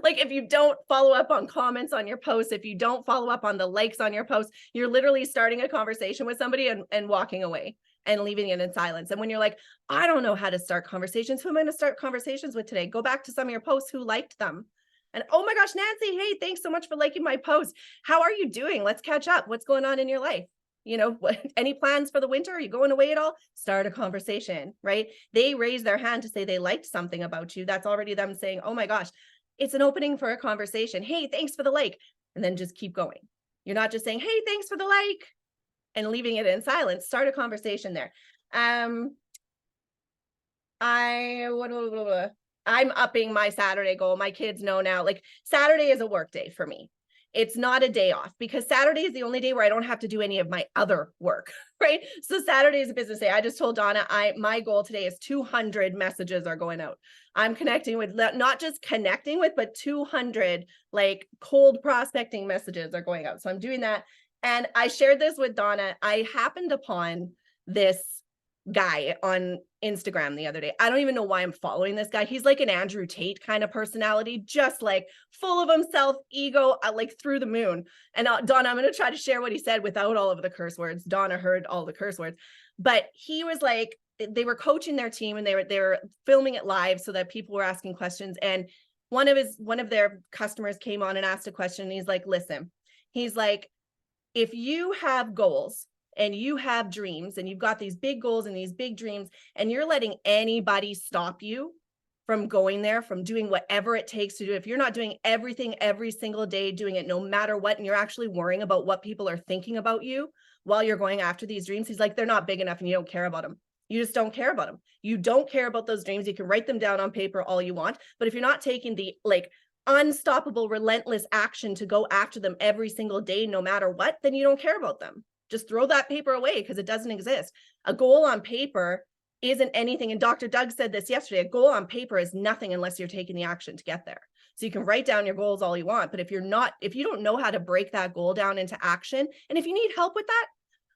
Like, if you don't follow up on comments on your posts, if you don't follow up on the likes on your posts, you're literally starting a conversation with somebody and walking away and leaving it in silence. And when you're like, I don't know how to start conversations, who am I going to start conversations with today? Go back to some of your posts, who liked them. And oh my gosh, Nancy, hey, thanks so much for liking my post. How are you doing? Let's catch up. What's going on in your life? Any plans for the winter? Are you going away at all? Start a conversation, right? They raise their hand to say they liked something about you. That's already them saying, oh my gosh, it's an opening for a conversation. Hey, thanks for the like. And then just keep going. You're not just saying, hey, thanks for the like, and leaving it in silence. Start a conversation there. I'm upping my Saturday goal. My kids know now, like, Saturday is a work day for me. It's not a day off, because Saturday is the only day where I don't have to do any of my other work, right? So Saturday is a business day. I just told Donna, my goal today is 200 messages are going out. I'm connecting with, not just connecting with, but 200 like cold prospecting messages are going out. So I'm doing that. And I shared this with Donna. I happened upon this guy on Instagram the other day. I don't even know why I'm following this guy. He's like an Andrew Tate kind of personality, just like full of himself, ego, like through the moon. And Donna, I'm going to try to share what he said without all of the curse words. Donna heard all the curse words, but he was like, they were coaching their team and they were filming it live so that people were asking questions. And one of their customers came on and asked a question. And he's like, listen, he's like, if you have goals and you have dreams and you've got these big goals and these big dreams, and you're letting anybody stop you from going there, from doing whatever it takes to do, if you're not doing everything every single day, doing it no matter what, and you're actually worrying about what people are thinking about you while you're going after these dreams, he's like, they're not big enough and you don't care about them. You just don't care about them. You don't care about those dreams. You can write them down on paper all you want, but if you're not taking the like unstoppable, relentless action to go after them every single day, no matter what, then you don't care about them. Just throw that paper away because it doesn't exist. A goal on paper isn't anything. And Dr. Doug said this yesterday, a goal on paper is nothing unless you're taking the action to get there. So you can write down your goals all you want, but if you don't know how to break that goal down into action, and if you need help with that,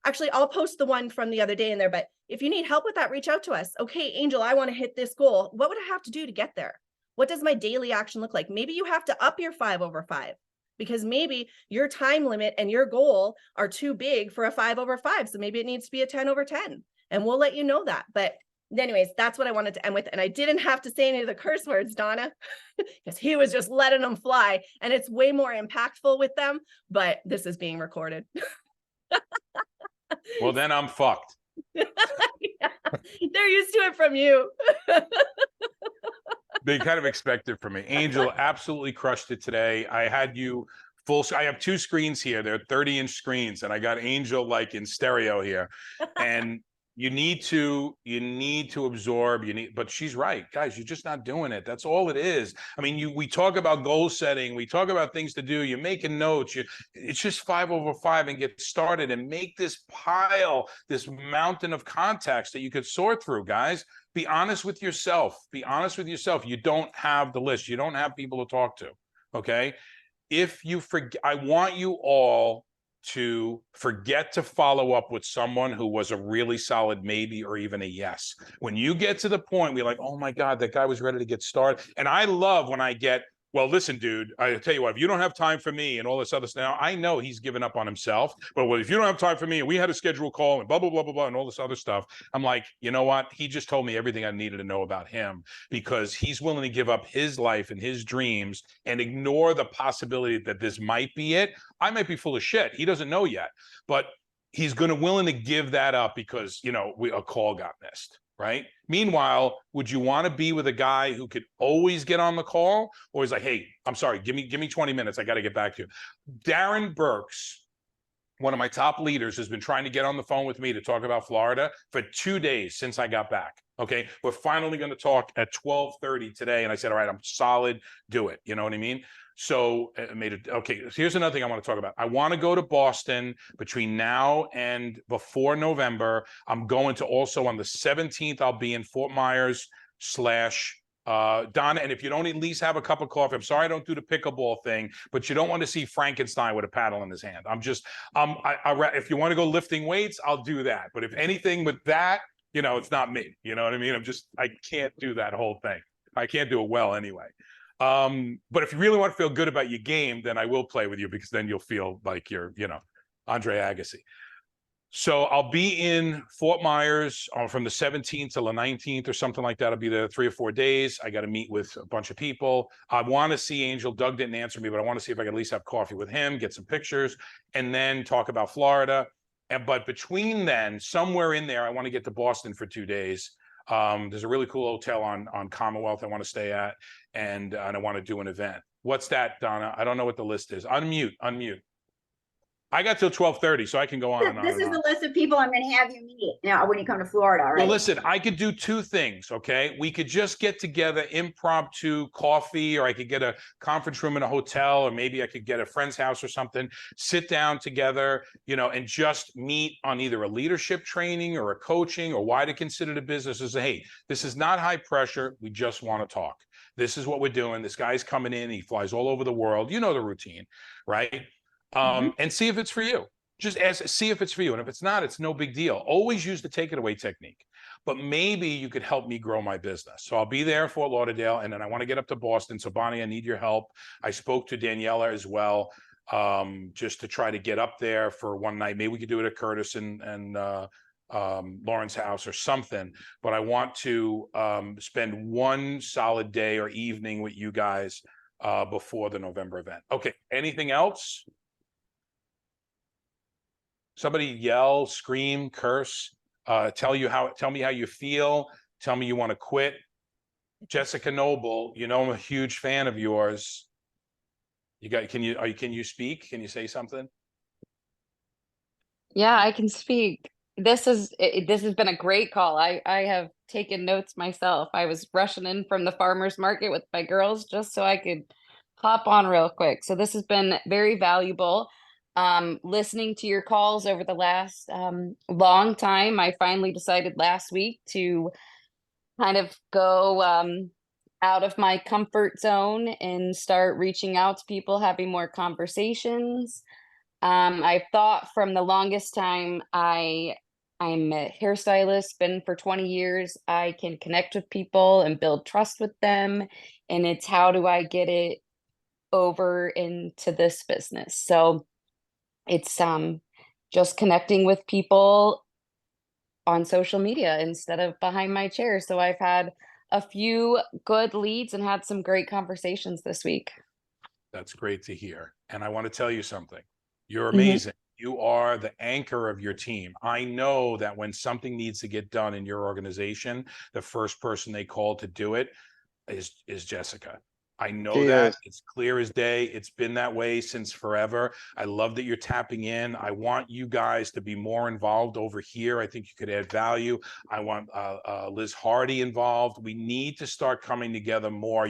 actually, I'll post the one from the other day in there, but if you need help with that, reach out to us. Okay, Angel, I want to hit this goal. What would I have to do to get there? What does my daily action look like? Maybe you have to up your 5/5 because maybe your time limit and your goal are too big for a 5/5. So maybe it needs to be a 10/10, and we'll let you know that. But anyways, that's what I wanted to end with. And I didn't have to say any of the curse words, Donna, because he was just letting them fly. And it's way more impactful with them, but this is being recorded.
Well, then I'm fucked.
Yeah, they're used to it from you.
They kind of expect it from me. Angel absolutely crushed it today. I had you I have two screens here. They're 30-inch screens, and I got Angel like in stereo here. And you need to absorb, but she's right, guys, you're just not doing it. That's all it is. I mean, we talk about goal setting, we talk about things to do, you're making notes, it's just 5/5 and get started and make this pile, this mountain of contacts that you could sort through, guys. Be honest with yourself. Be honest with yourself. You don't have the list. You don't have people to talk to, okay? If you forget, I want you all to forget to follow up with someone who was a really solid maybe or even a yes. When you get to the point where you're like, oh my God, that guy was ready to get started. And I love when I get, well, listen, dude, I tell you what, if you don't have time for me and all this other stuff, now I know he's given up on himself, but if you don't have time for me and we had a schedule call and blah, blah, blah, blah, blah, and all this other stuff, I'm like, you know what? He just told me everything I needed to know about him because he's willing to give up his life and his dreams and ignore the possibility that this might be it. I might be full of shit. He doesn't know yet, but he's willing to give that up because, a call got missed. Right. Meanwhile, would you want to be with a guy who could always get on the call, or he's like, hey, I'm sorry, give me 20 minutes. I got to get back to you. Darren Burks, one of my top leaders, has been trying to get on the phone with me to talk about Florida for 2 days since I got back. Okay. We're finally going to talk at 12:30 today. And I said, all right, I'm solid. Do it. You know what I mean? So okay. Here's another thing I want to talk about. I want to go to Boston between now and before November. I'm going to also on the 17th. I'll be in Fort Myers / Donna. And if you don't at least have a cup of coffee, I'm sorry I don't do the pickleball thing, but you don't want to see Frankenstein with a paddle in his hand. If you want to go lifting weights, I'll do that. But if anything with that, it's not me. You know what I mean? I can't do that whole thing. I can't do it well anyway. But if you really want to feel good about your game, then I will play with you because then you'll feel like you're, Andre Agassi. So I'll be in Fort Myers from the 17th till the 19th or something like that. I'll be there 3 or 4 days. I got to meet with a bunch of people. I want to see Angel. Doug didn't answer me, but I want to see if I can at least have coffee with him, get some pictures, and then talk about Florida. But between then, somewhere in there, I want to get to Boston for 2 days. There's a really cool hotel on Commonwealth I want to stay at, and I want to do an event. What's that, Donna? I don't know what the list is. Unmute. I got till 12:30, so I can go on and on.
This is the list of people I'm going to have you meet now when you come to Florida. Right?
Well, listen, I could do 2 things, okay? We could just get together, impromptu coffee, or I could get a conference room in a hotel, or maybe I could get a friend's house or something, sit down together, and just meet on either a leadership training or a coaching or why to consider the business as hey, this is not high pressure. We just want to talk. This is what we're doing. This guy's coming in. He flies all over the world. You know the routine, right? And see if it's for you. See if it's for you. And if it's not, it's no big deal. Always use the take it away technique. But maybe you could help me grow my business. So I'll be there in Fort Lauderdale, and then I want to get up to Boston. So Bonnie, I need your help. I spoke to Daniela as well, just to try to get up there for one night. Maybe we could do it at Curtis and Lauren's house or something. But I want to spend one solid day or evening with you guys before the November event. Okay. Anything else? Somebody yell, scream, curse, tell me how you feel, tell me you want to quit. Jessica Noble, I'm a huge fan of yours. Can you speak? Can you say something?
Yeah, I can speak. this has been a great call. I have taken notes myself. I was rushing in from the farmers market with my girls just so I could hop on real quick. So this has been very valuable. Listening to your calls over the last long time, I finally decided last week to kind of go out of my comfort zone and start reaching out to people, having more conversations. I thought from the longest time I'm a hairstylist, been for 20 years. I can connect with people and build trust with them. And it's how do I get it over into this business? So it's just connecting with people on social media instead of behind my chair. So I've had a few good leads and had some great conversations this week.
That's great to hear. And I want to tell you something. You're
Mhm.
amazing. You are the anchor of your team. I know that when something needs to get done in your organization, the first person they call to do it is Jessica. I know
She
that
is.
it's clear as day. It's been that way since forever. I love that you're tapping in. I want you guys to be more involved over here. I think you could add value. I want Liz Hardy involved. We need to start coming together more.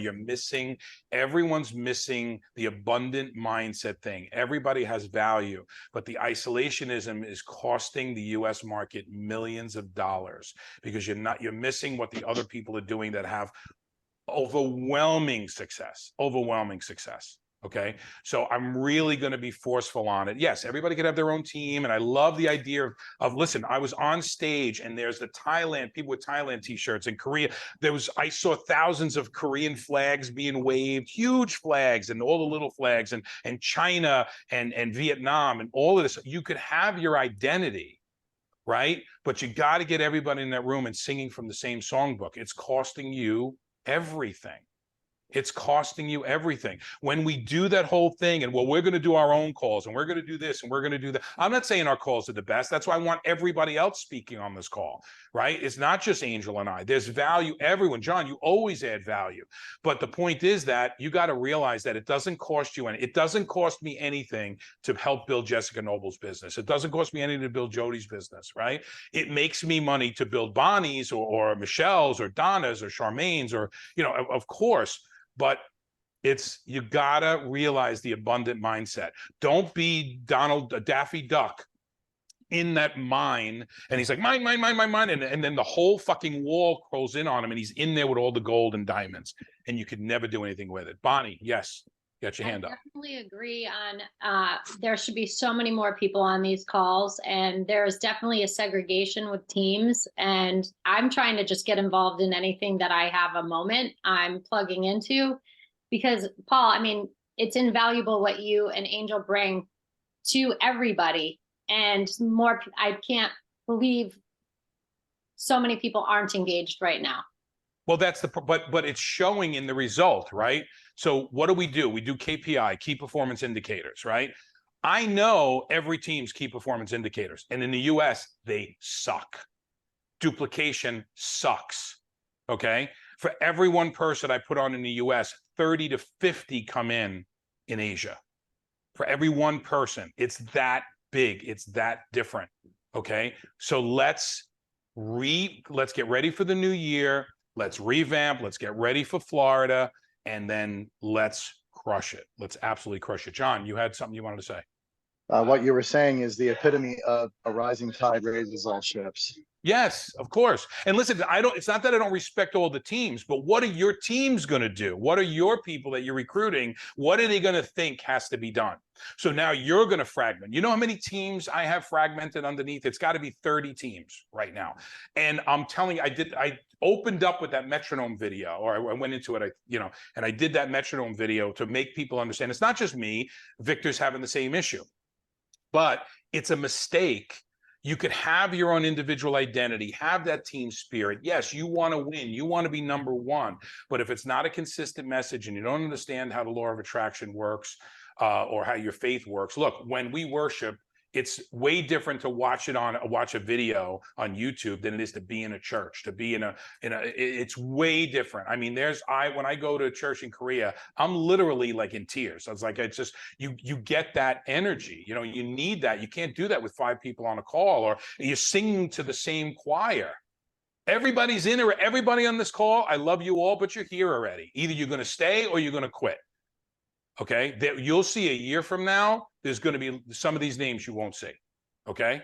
Everyone's missing the abundant mindset thing. Everybody has value, but the isolationism is costing the US market millions of dollars because you're missing what the other people are doing that have overwhelming success. Okay. So I'm really going to be forceful on it. Yes, everybody could have their own team. And I love the idea of listen, I was on stage and there's the people with Thailand t-shirts in Korea. I saw thousands of Korean flags being waved, huge flags and all the little flags and China and Vietnam and all of this. You could have your identity, right? But you got to get everybody in that room and singing from the same songbook. It's costing you everything. It's costing you everything. When we do that whole thing and, well, we're going to do our own calls and we're going to do this and we're going to do that. I'm not saying our calls are the best. That's why I want everybody else speaking on this call, right? It's not just Angel and I. There's value, everyone. John, you always add value. But the point is that you got to realize that it doesn't cost you it doesn't cost me anything to help build Jessica Noble's business. It doesn't cost me anything to build Jody's business, right? It makes me money to build Bonnie's or Michelle's or Donna's or Charmaine's or, of course. But you gotta realize the abundant mindset. Don't be Daffy Duck in that mine and he's like mine, and then the whole fucking wall crawls in on him and he's in there with all the gold and diamonds and you could never do anything with it. Bonnie, yes, got your hand up.
I definitely agree on there should be so many more people on these calls, and there's definitely a segregation with teams, and I'm trying to just get involved in anything that I have a moment I'm plugging into, because Paul, I mean, it's invaluable what you and Angel bring to everybody, and more. I can't believe so many people aren't engaged right now.
Well, but it's showing in the result, right? So what do? We do KPI, key performance indicators, right? I know every team's key performance indicators, and in the US, they suck. Duplication sucks, okay? For every one person I put on in the US, 30 to 50 come in Asia. For every one person, it's that big, it's that different, okay? So let's get ready for the new year. Let's revamp. Let's get ready for Florida, and then let's crush it. Let's absolutely crush it. John, you had something you wanted to say.
What you were saying is the epitome of a rising tide raises all ships.
Yes, of course. And listen, it's not that I don't respect all the teams, but what are your teams going to do? What are your people that you're recruiting? What are they going to think has to be done? So now you're going to fragment. You know how many teams I have fragmented underneath? It's got to be 30 teams right now. And I'm telling you, I opened up with that metronome video, or I went into it, and I did that metronome video to make people understand. It's not just me. Victor's having the same issue, but it's a mistake. You could have your own individual identity, have that team spirit. Yes, you want to win. You want to be number one. But if it's not a consistent message and you don't understand how the law of attraction works or how your faith works, look, when we worship, It's way different to watch a video on YouTube than it is to be in a church, to be it's way different. I mean, when I go to church in Korea, I'm literally like in tears. So it's like, it's just, you get that energy, you know, you need that. You can't do that with 5 people on a call, or you're singing to the same choir. Everybody's in there, everybody on this call, I love you all, but you're here already. Either you're going to stay or you're going to quit. Okay, you'll see a year from now, there's going to be some of these names you won't see. Okay,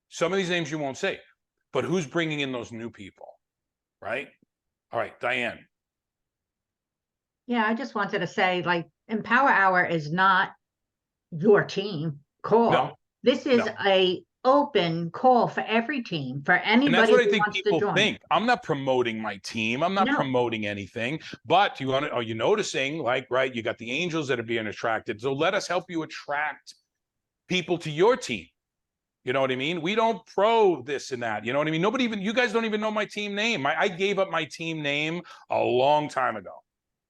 some of these names you won't see, but who's bringing in those new people, right? All right, Diane.
Yeah, I just wanted to say, like, Empower Hour is not your team call.
No,
This is
no.
a open call for every team, for
And
anybody
that's what I
who
think
wants to
people
join.
think. I'm not promoting my team. I'm not
No.
promoting anything. But are you noticing, like, right, you got the angels that are being attracted. So let us help you attract people to your team. You know what I mean? We don't pro this and that. You know what I mean? You guys don't even know my team name. I gave up my team name a long time ago.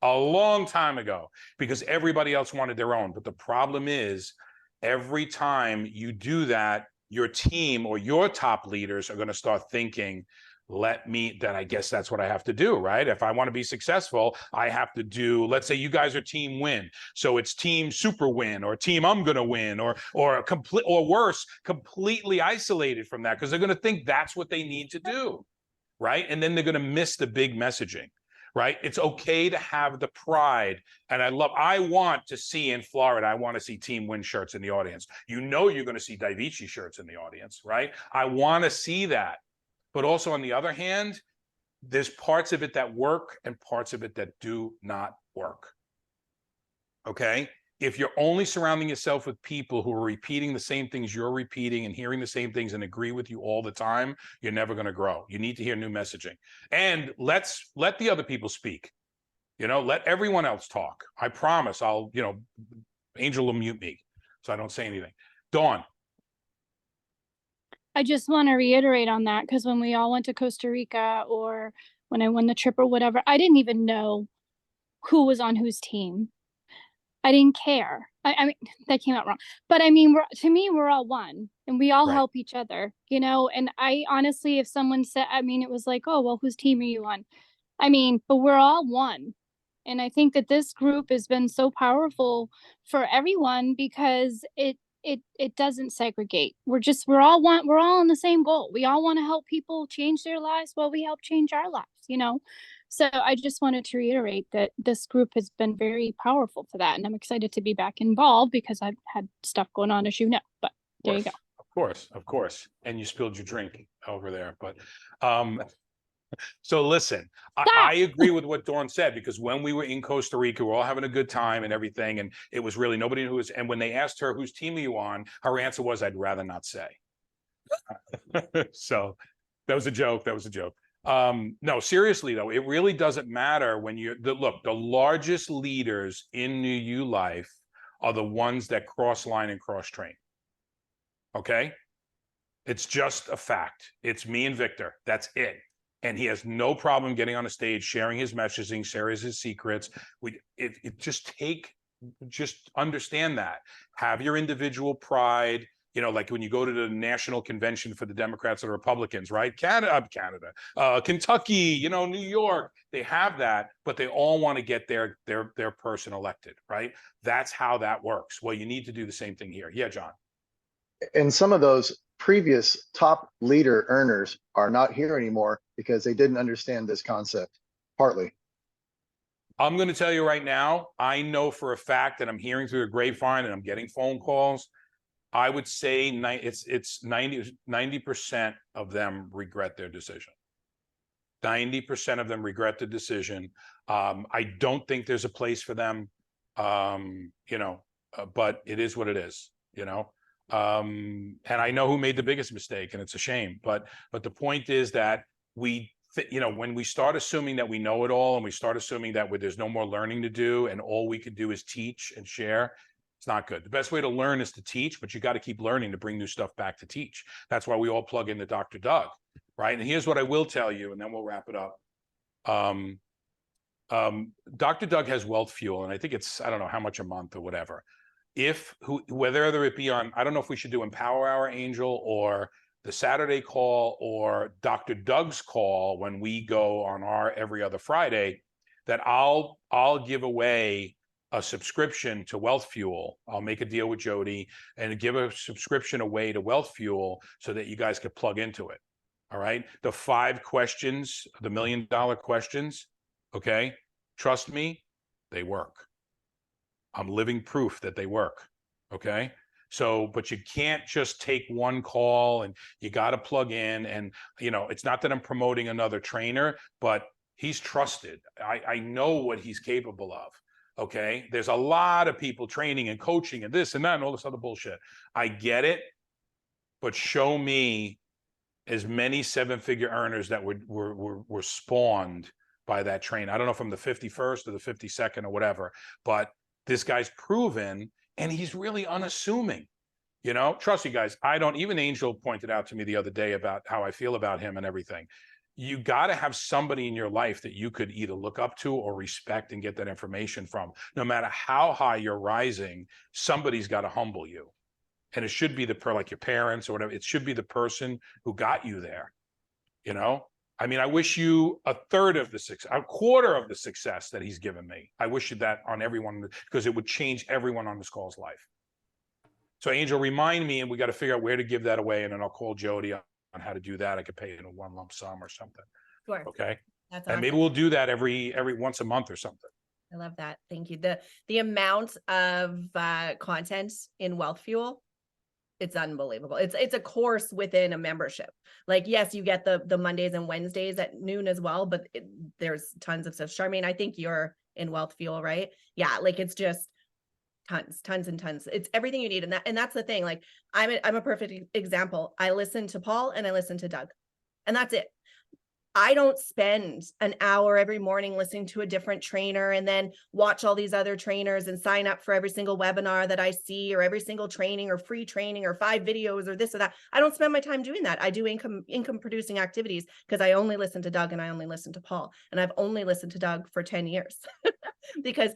A long time ago, because everybody else wanted their own. But the problem is, every time you do that, your team or your top leaders are going to start thinking, I guess that's what I have to do, right? If I want to be successful, I have to do, let's say you guys are team win. So it's team super win, or team I'm going to win, or worse, completely isolated from that, because they're going to think that's what they need to do, right? And then they're going to miss the big messaging. Right? It's okay to have the pride. And I want to see in Florida, I want to see Team Win shirts in the audience. You know, you're going to see Davichi shirts in the audience, right? I want to see that. But also, on the other hand, there's parts of it that work and parts of it that do not work. Okay? If you're only surrounding yourself with people who are repeating the same things you're repeating and hearing the same things and agree with you all the time, you're never going to grow. You need to hear new messaging. And let the other people speak. You know, let everyone else talk. I promise Angel will mute me so I don't say anything. Dawn.
I just want to reiterate on that, because when we all went to Costa Rica, or when I won the trip or whatever, I didn't even know who was on whose team. I didn't care. I mean, that came out wrong. But I mean, to me, we're all one, and we all help each other, you know? And I honestly, if someone said, I mean, it was like, oh, well, whose team are you on? I mean, but we're all one. And I think that this group has been so powerful for everyone, because it doesn't segregate. We're all one. We're all in the same goal. We all want to help people change their lives while we help change our lives, you know? So I just wanted to reiterate that this group has been very powerful for that. And I'm excited to be back involved, because I've had stuff going on, as you know, but there you go.
Of course. And you spilled your drink over there, but, so listen, I agree with what Dawn said, because when we were in Costa Rica, we were all having a good time and everything. And it was really nobody who was, and when they asked her, whose team are you on? Her answer was, I'd rather not say. So that was a joke. No, seriously though, it really doesn't matter when the largest leaders in New U Life are the ones that cross line and cross train. Okay. It's just a fact. It's me and Victor. That's it. And he has no problem getting on a stage, sharing his messaging, sharing his secrets. Just understand that. Have your individual pride. You know, like when you go to the national convention for the Democrats and the Republicans, right? Canada, Kentucky, you know, New York, they have that, but they all want to get their person elected, right? That's how that works. Well, you need to do the same thing here. Yeah, John.
And some of those previous top leader earners are not here anymore because they didn't understand this concept, partly.
I'm going to tell you right now, I know for a fact that I'm hearing through the grapevine and I'm getting phone calls. I would say it's 90% of them regret their decision. 90% of them regret the decision. I don't think there's a place for them, you know, but it is what it is, you know. And I know who made the biggest mistake, and it's a shame. But the point is that you know, when we start assuming that we know it all, and we start assuming that there's no more learning to do, and all we could do is teach and share, it's not good. The best way to learn is to teach, but you got to keep learning to bring new stuff back to teach. That's why we all plug into Dr. Doug, right? And here's what I will tell you, and then we'll wrap it up. Dr. Doug has Wealth Fuel, and I think it's, I don't know how much a month or whatever. whether it be on, I don't know if we should do Empower Hour, Angel, or the Saturday call, or Dr. Doug's call when we go on our every other Friday, that I'll give away a subscription to Wealth Fuel. I'll make a deal with Jody and give a subscription away to Wealth Fuel so that you guys could plug into it. All right. The 5 questions, the $1 million questions. Okay. Trust me, they work. I'm living proof that they work. Okay. So, but you can't just take one call, and you got to plug in. And, you know, it's not that I'm promoting another trainer, but he's trusted. I know what he's capable of. Okay. There's a lot of people training and coaching and this and that and all this other bullshit. I get it, but show me as many 7-figure earners that were spawned by that train. I don't know if I'm the 51st or the 52nd or whatever, but this guy's proven, and he's really unassuming. You know, trust you guys. Even Angel pointed out to me the other day about how I feel about him and everything. You got to have somebody in your life that you could either look up to or respect and get that information from. No matter how high you're rising, somebody's got to humble you. And it should be like your parents or whatever. It should be the person who got you there. You know, I mean, I wish you a quarter of the success that he's given me. I wish you that on everyone, because it would change everyone on this call's life. So Angel, remind me, and we got to figure out where to give that away. And then I'll call Jody on how to do that. I could pay it in one lump sum or something.
Sure.
Okay.
That's
And
awesome.
maybe we'll do that every once a month or something.
I love that. Thank you. The amount of content in Wealth Fuel, it's unbelievable. It's a course within a membership. Like, yes, you get the Mondays and Wednesdays at noon as well, but there's tons of stuff. Charmaine, I think you're in Wealth Fuel, right? Yeah, like it's just tons and tons. It's everything you need. And that's the thing. Like I'm a perfect example. I listen to Paul and I listen to Doug, and that's it. I don't spend an hour every morning listening to a different trainer and then watch all these other trainers and sign up for every single webinar that I see, or every single training or free training or 5 videos or this or that. I don't spend my time doing that. I do income producing activities because I only listen to Doug and I only listen to Paul. And I've only listened to Doug for 10 years because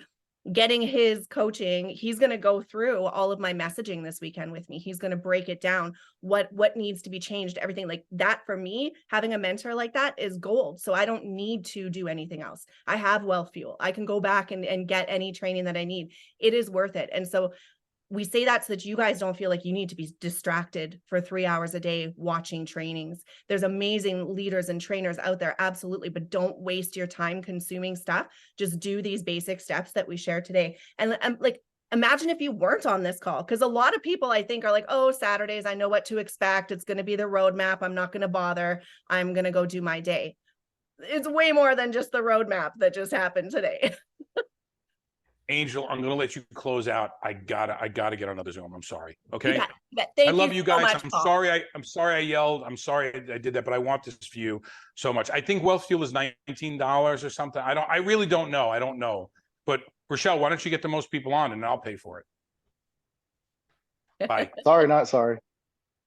getting his coaching, he's going to go through all of my messaging this weekend with me. He's going to break it down, what needs to be changed, everything like that. For me, having a mentor like that is gold. So I don't need to do anything else. I have Wealth Fuel. I can go back and get any training that I need. It is worth it. And so we say that so that you guys don't feel like you need to be distracted for 3 hours a day watching trainings. There's amazing leaders and trainers out there, absolutely, but don't waste your time consuming stuff. Just do these basic steps that we share today. And like, imagine if you weren't on this call, because a lot of people I think are like, oh, Saturdays, I know what to expect. It's going to be the roadmap. I'm not going to bother. I'm going to go do my day. It's way more than just the roadmap that just happened today.
Angel, I'm going to let you close out. I gotta get on another Zoom. I'm sorry. Okay.
Thank
I love you guys.
so much,
I'm
Paul.
sorry. I'm sorry I yelled. I'm sorry I did that, but I want this for you so much. I think Wealth Fuel is $19 or something. I really don't know. I don't know. But Rochelle, why don't you get the most people on and I'll pay for it? Bye.
Sorry, not sorry.